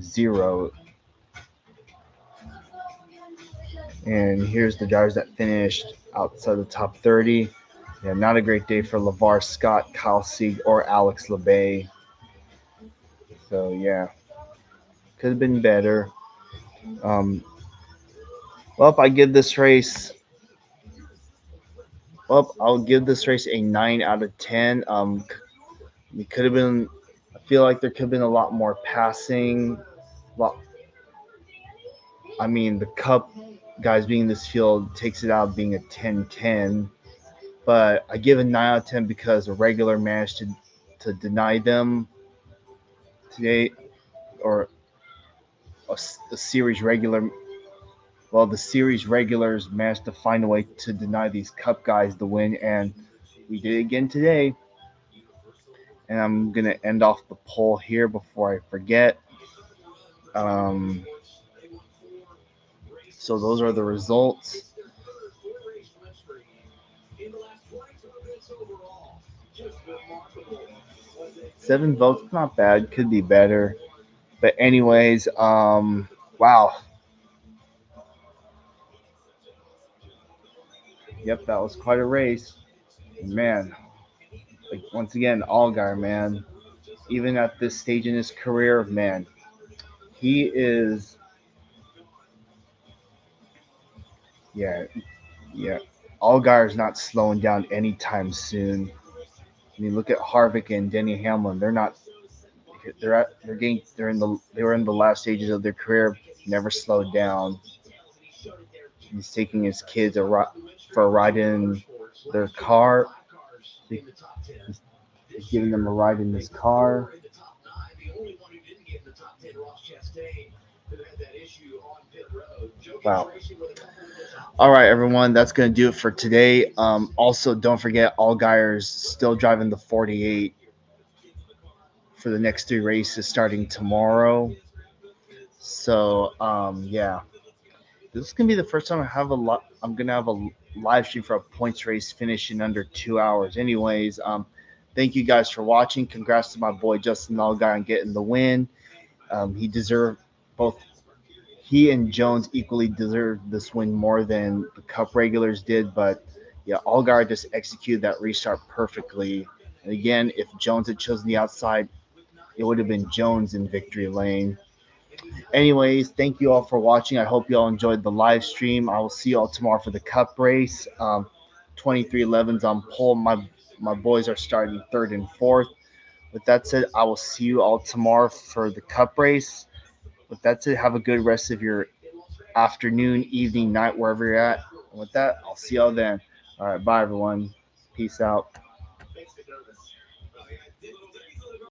0. And here's the drivers that finished outside the top 30. Yeah, not a great day for LeVar Scott, Kyle Sieg, or Alex LeBay. So yeah, could have been better. Um, well, I give this race. Well, I'll give this race a 9 out of 10. It could have been. I feel like there could have been a lot more passing. Lot, I mean, the Cup guys being in this field takes it out being a 10-10. But I give it 9 out of 10 because a regular managed to deny them today, or a series regular. Well, the series regulars managed to find a way to deny these Cup guys the win, and we did it again today. And I'm gonna end off the poll here before I forget. Um, so those are the results. Seven votes, not bad. Could be better. But anyways, wow. Yep, that was quite a race. Man, like once again, Allgaier, man. Even at this stage in his career, man, he is. Yeah, yeah. Allgaier's not slowing down anytime soon. I mean, look at Harvick and Denny Hamlin. They're not. They're getting. They were in the last stages of their career. Never slowed down. He's taking his kids for a ride in their car. He's giving them a ride in his car. Wow. All right, everyone. That's going to do it for today. Also, don't forget, Allgaier's still driving the 48 for the next 3 races starting tomorrow. So, yeah, this is gonna be the first time I'm gonna have a live stream for a points race finishing under 2 hours. Anyways, thank you guys for watching. Congrats to my boy Justin Allgaier on getting the win. He deserved both. He and Jones equally deserved this win more than the Cup regulars did, but yeah, Allgaier just executed that restart perfectly. And again, if Jones had chosen the outside, it would have been Jones in victory lane. Anyways, thank you all for watching. I hope you all enjoyed the live stream. I will see you all tomorrow for the Cup race. 2311's on pole. My boys are starting third and fourth. With that said, I will see you all tomorrow for the Cup race. With that said, have a good rest of your afternoon, evening, night, wherever you're at. And with that, I'll see y'all then. All right, bye everyone. Peace out.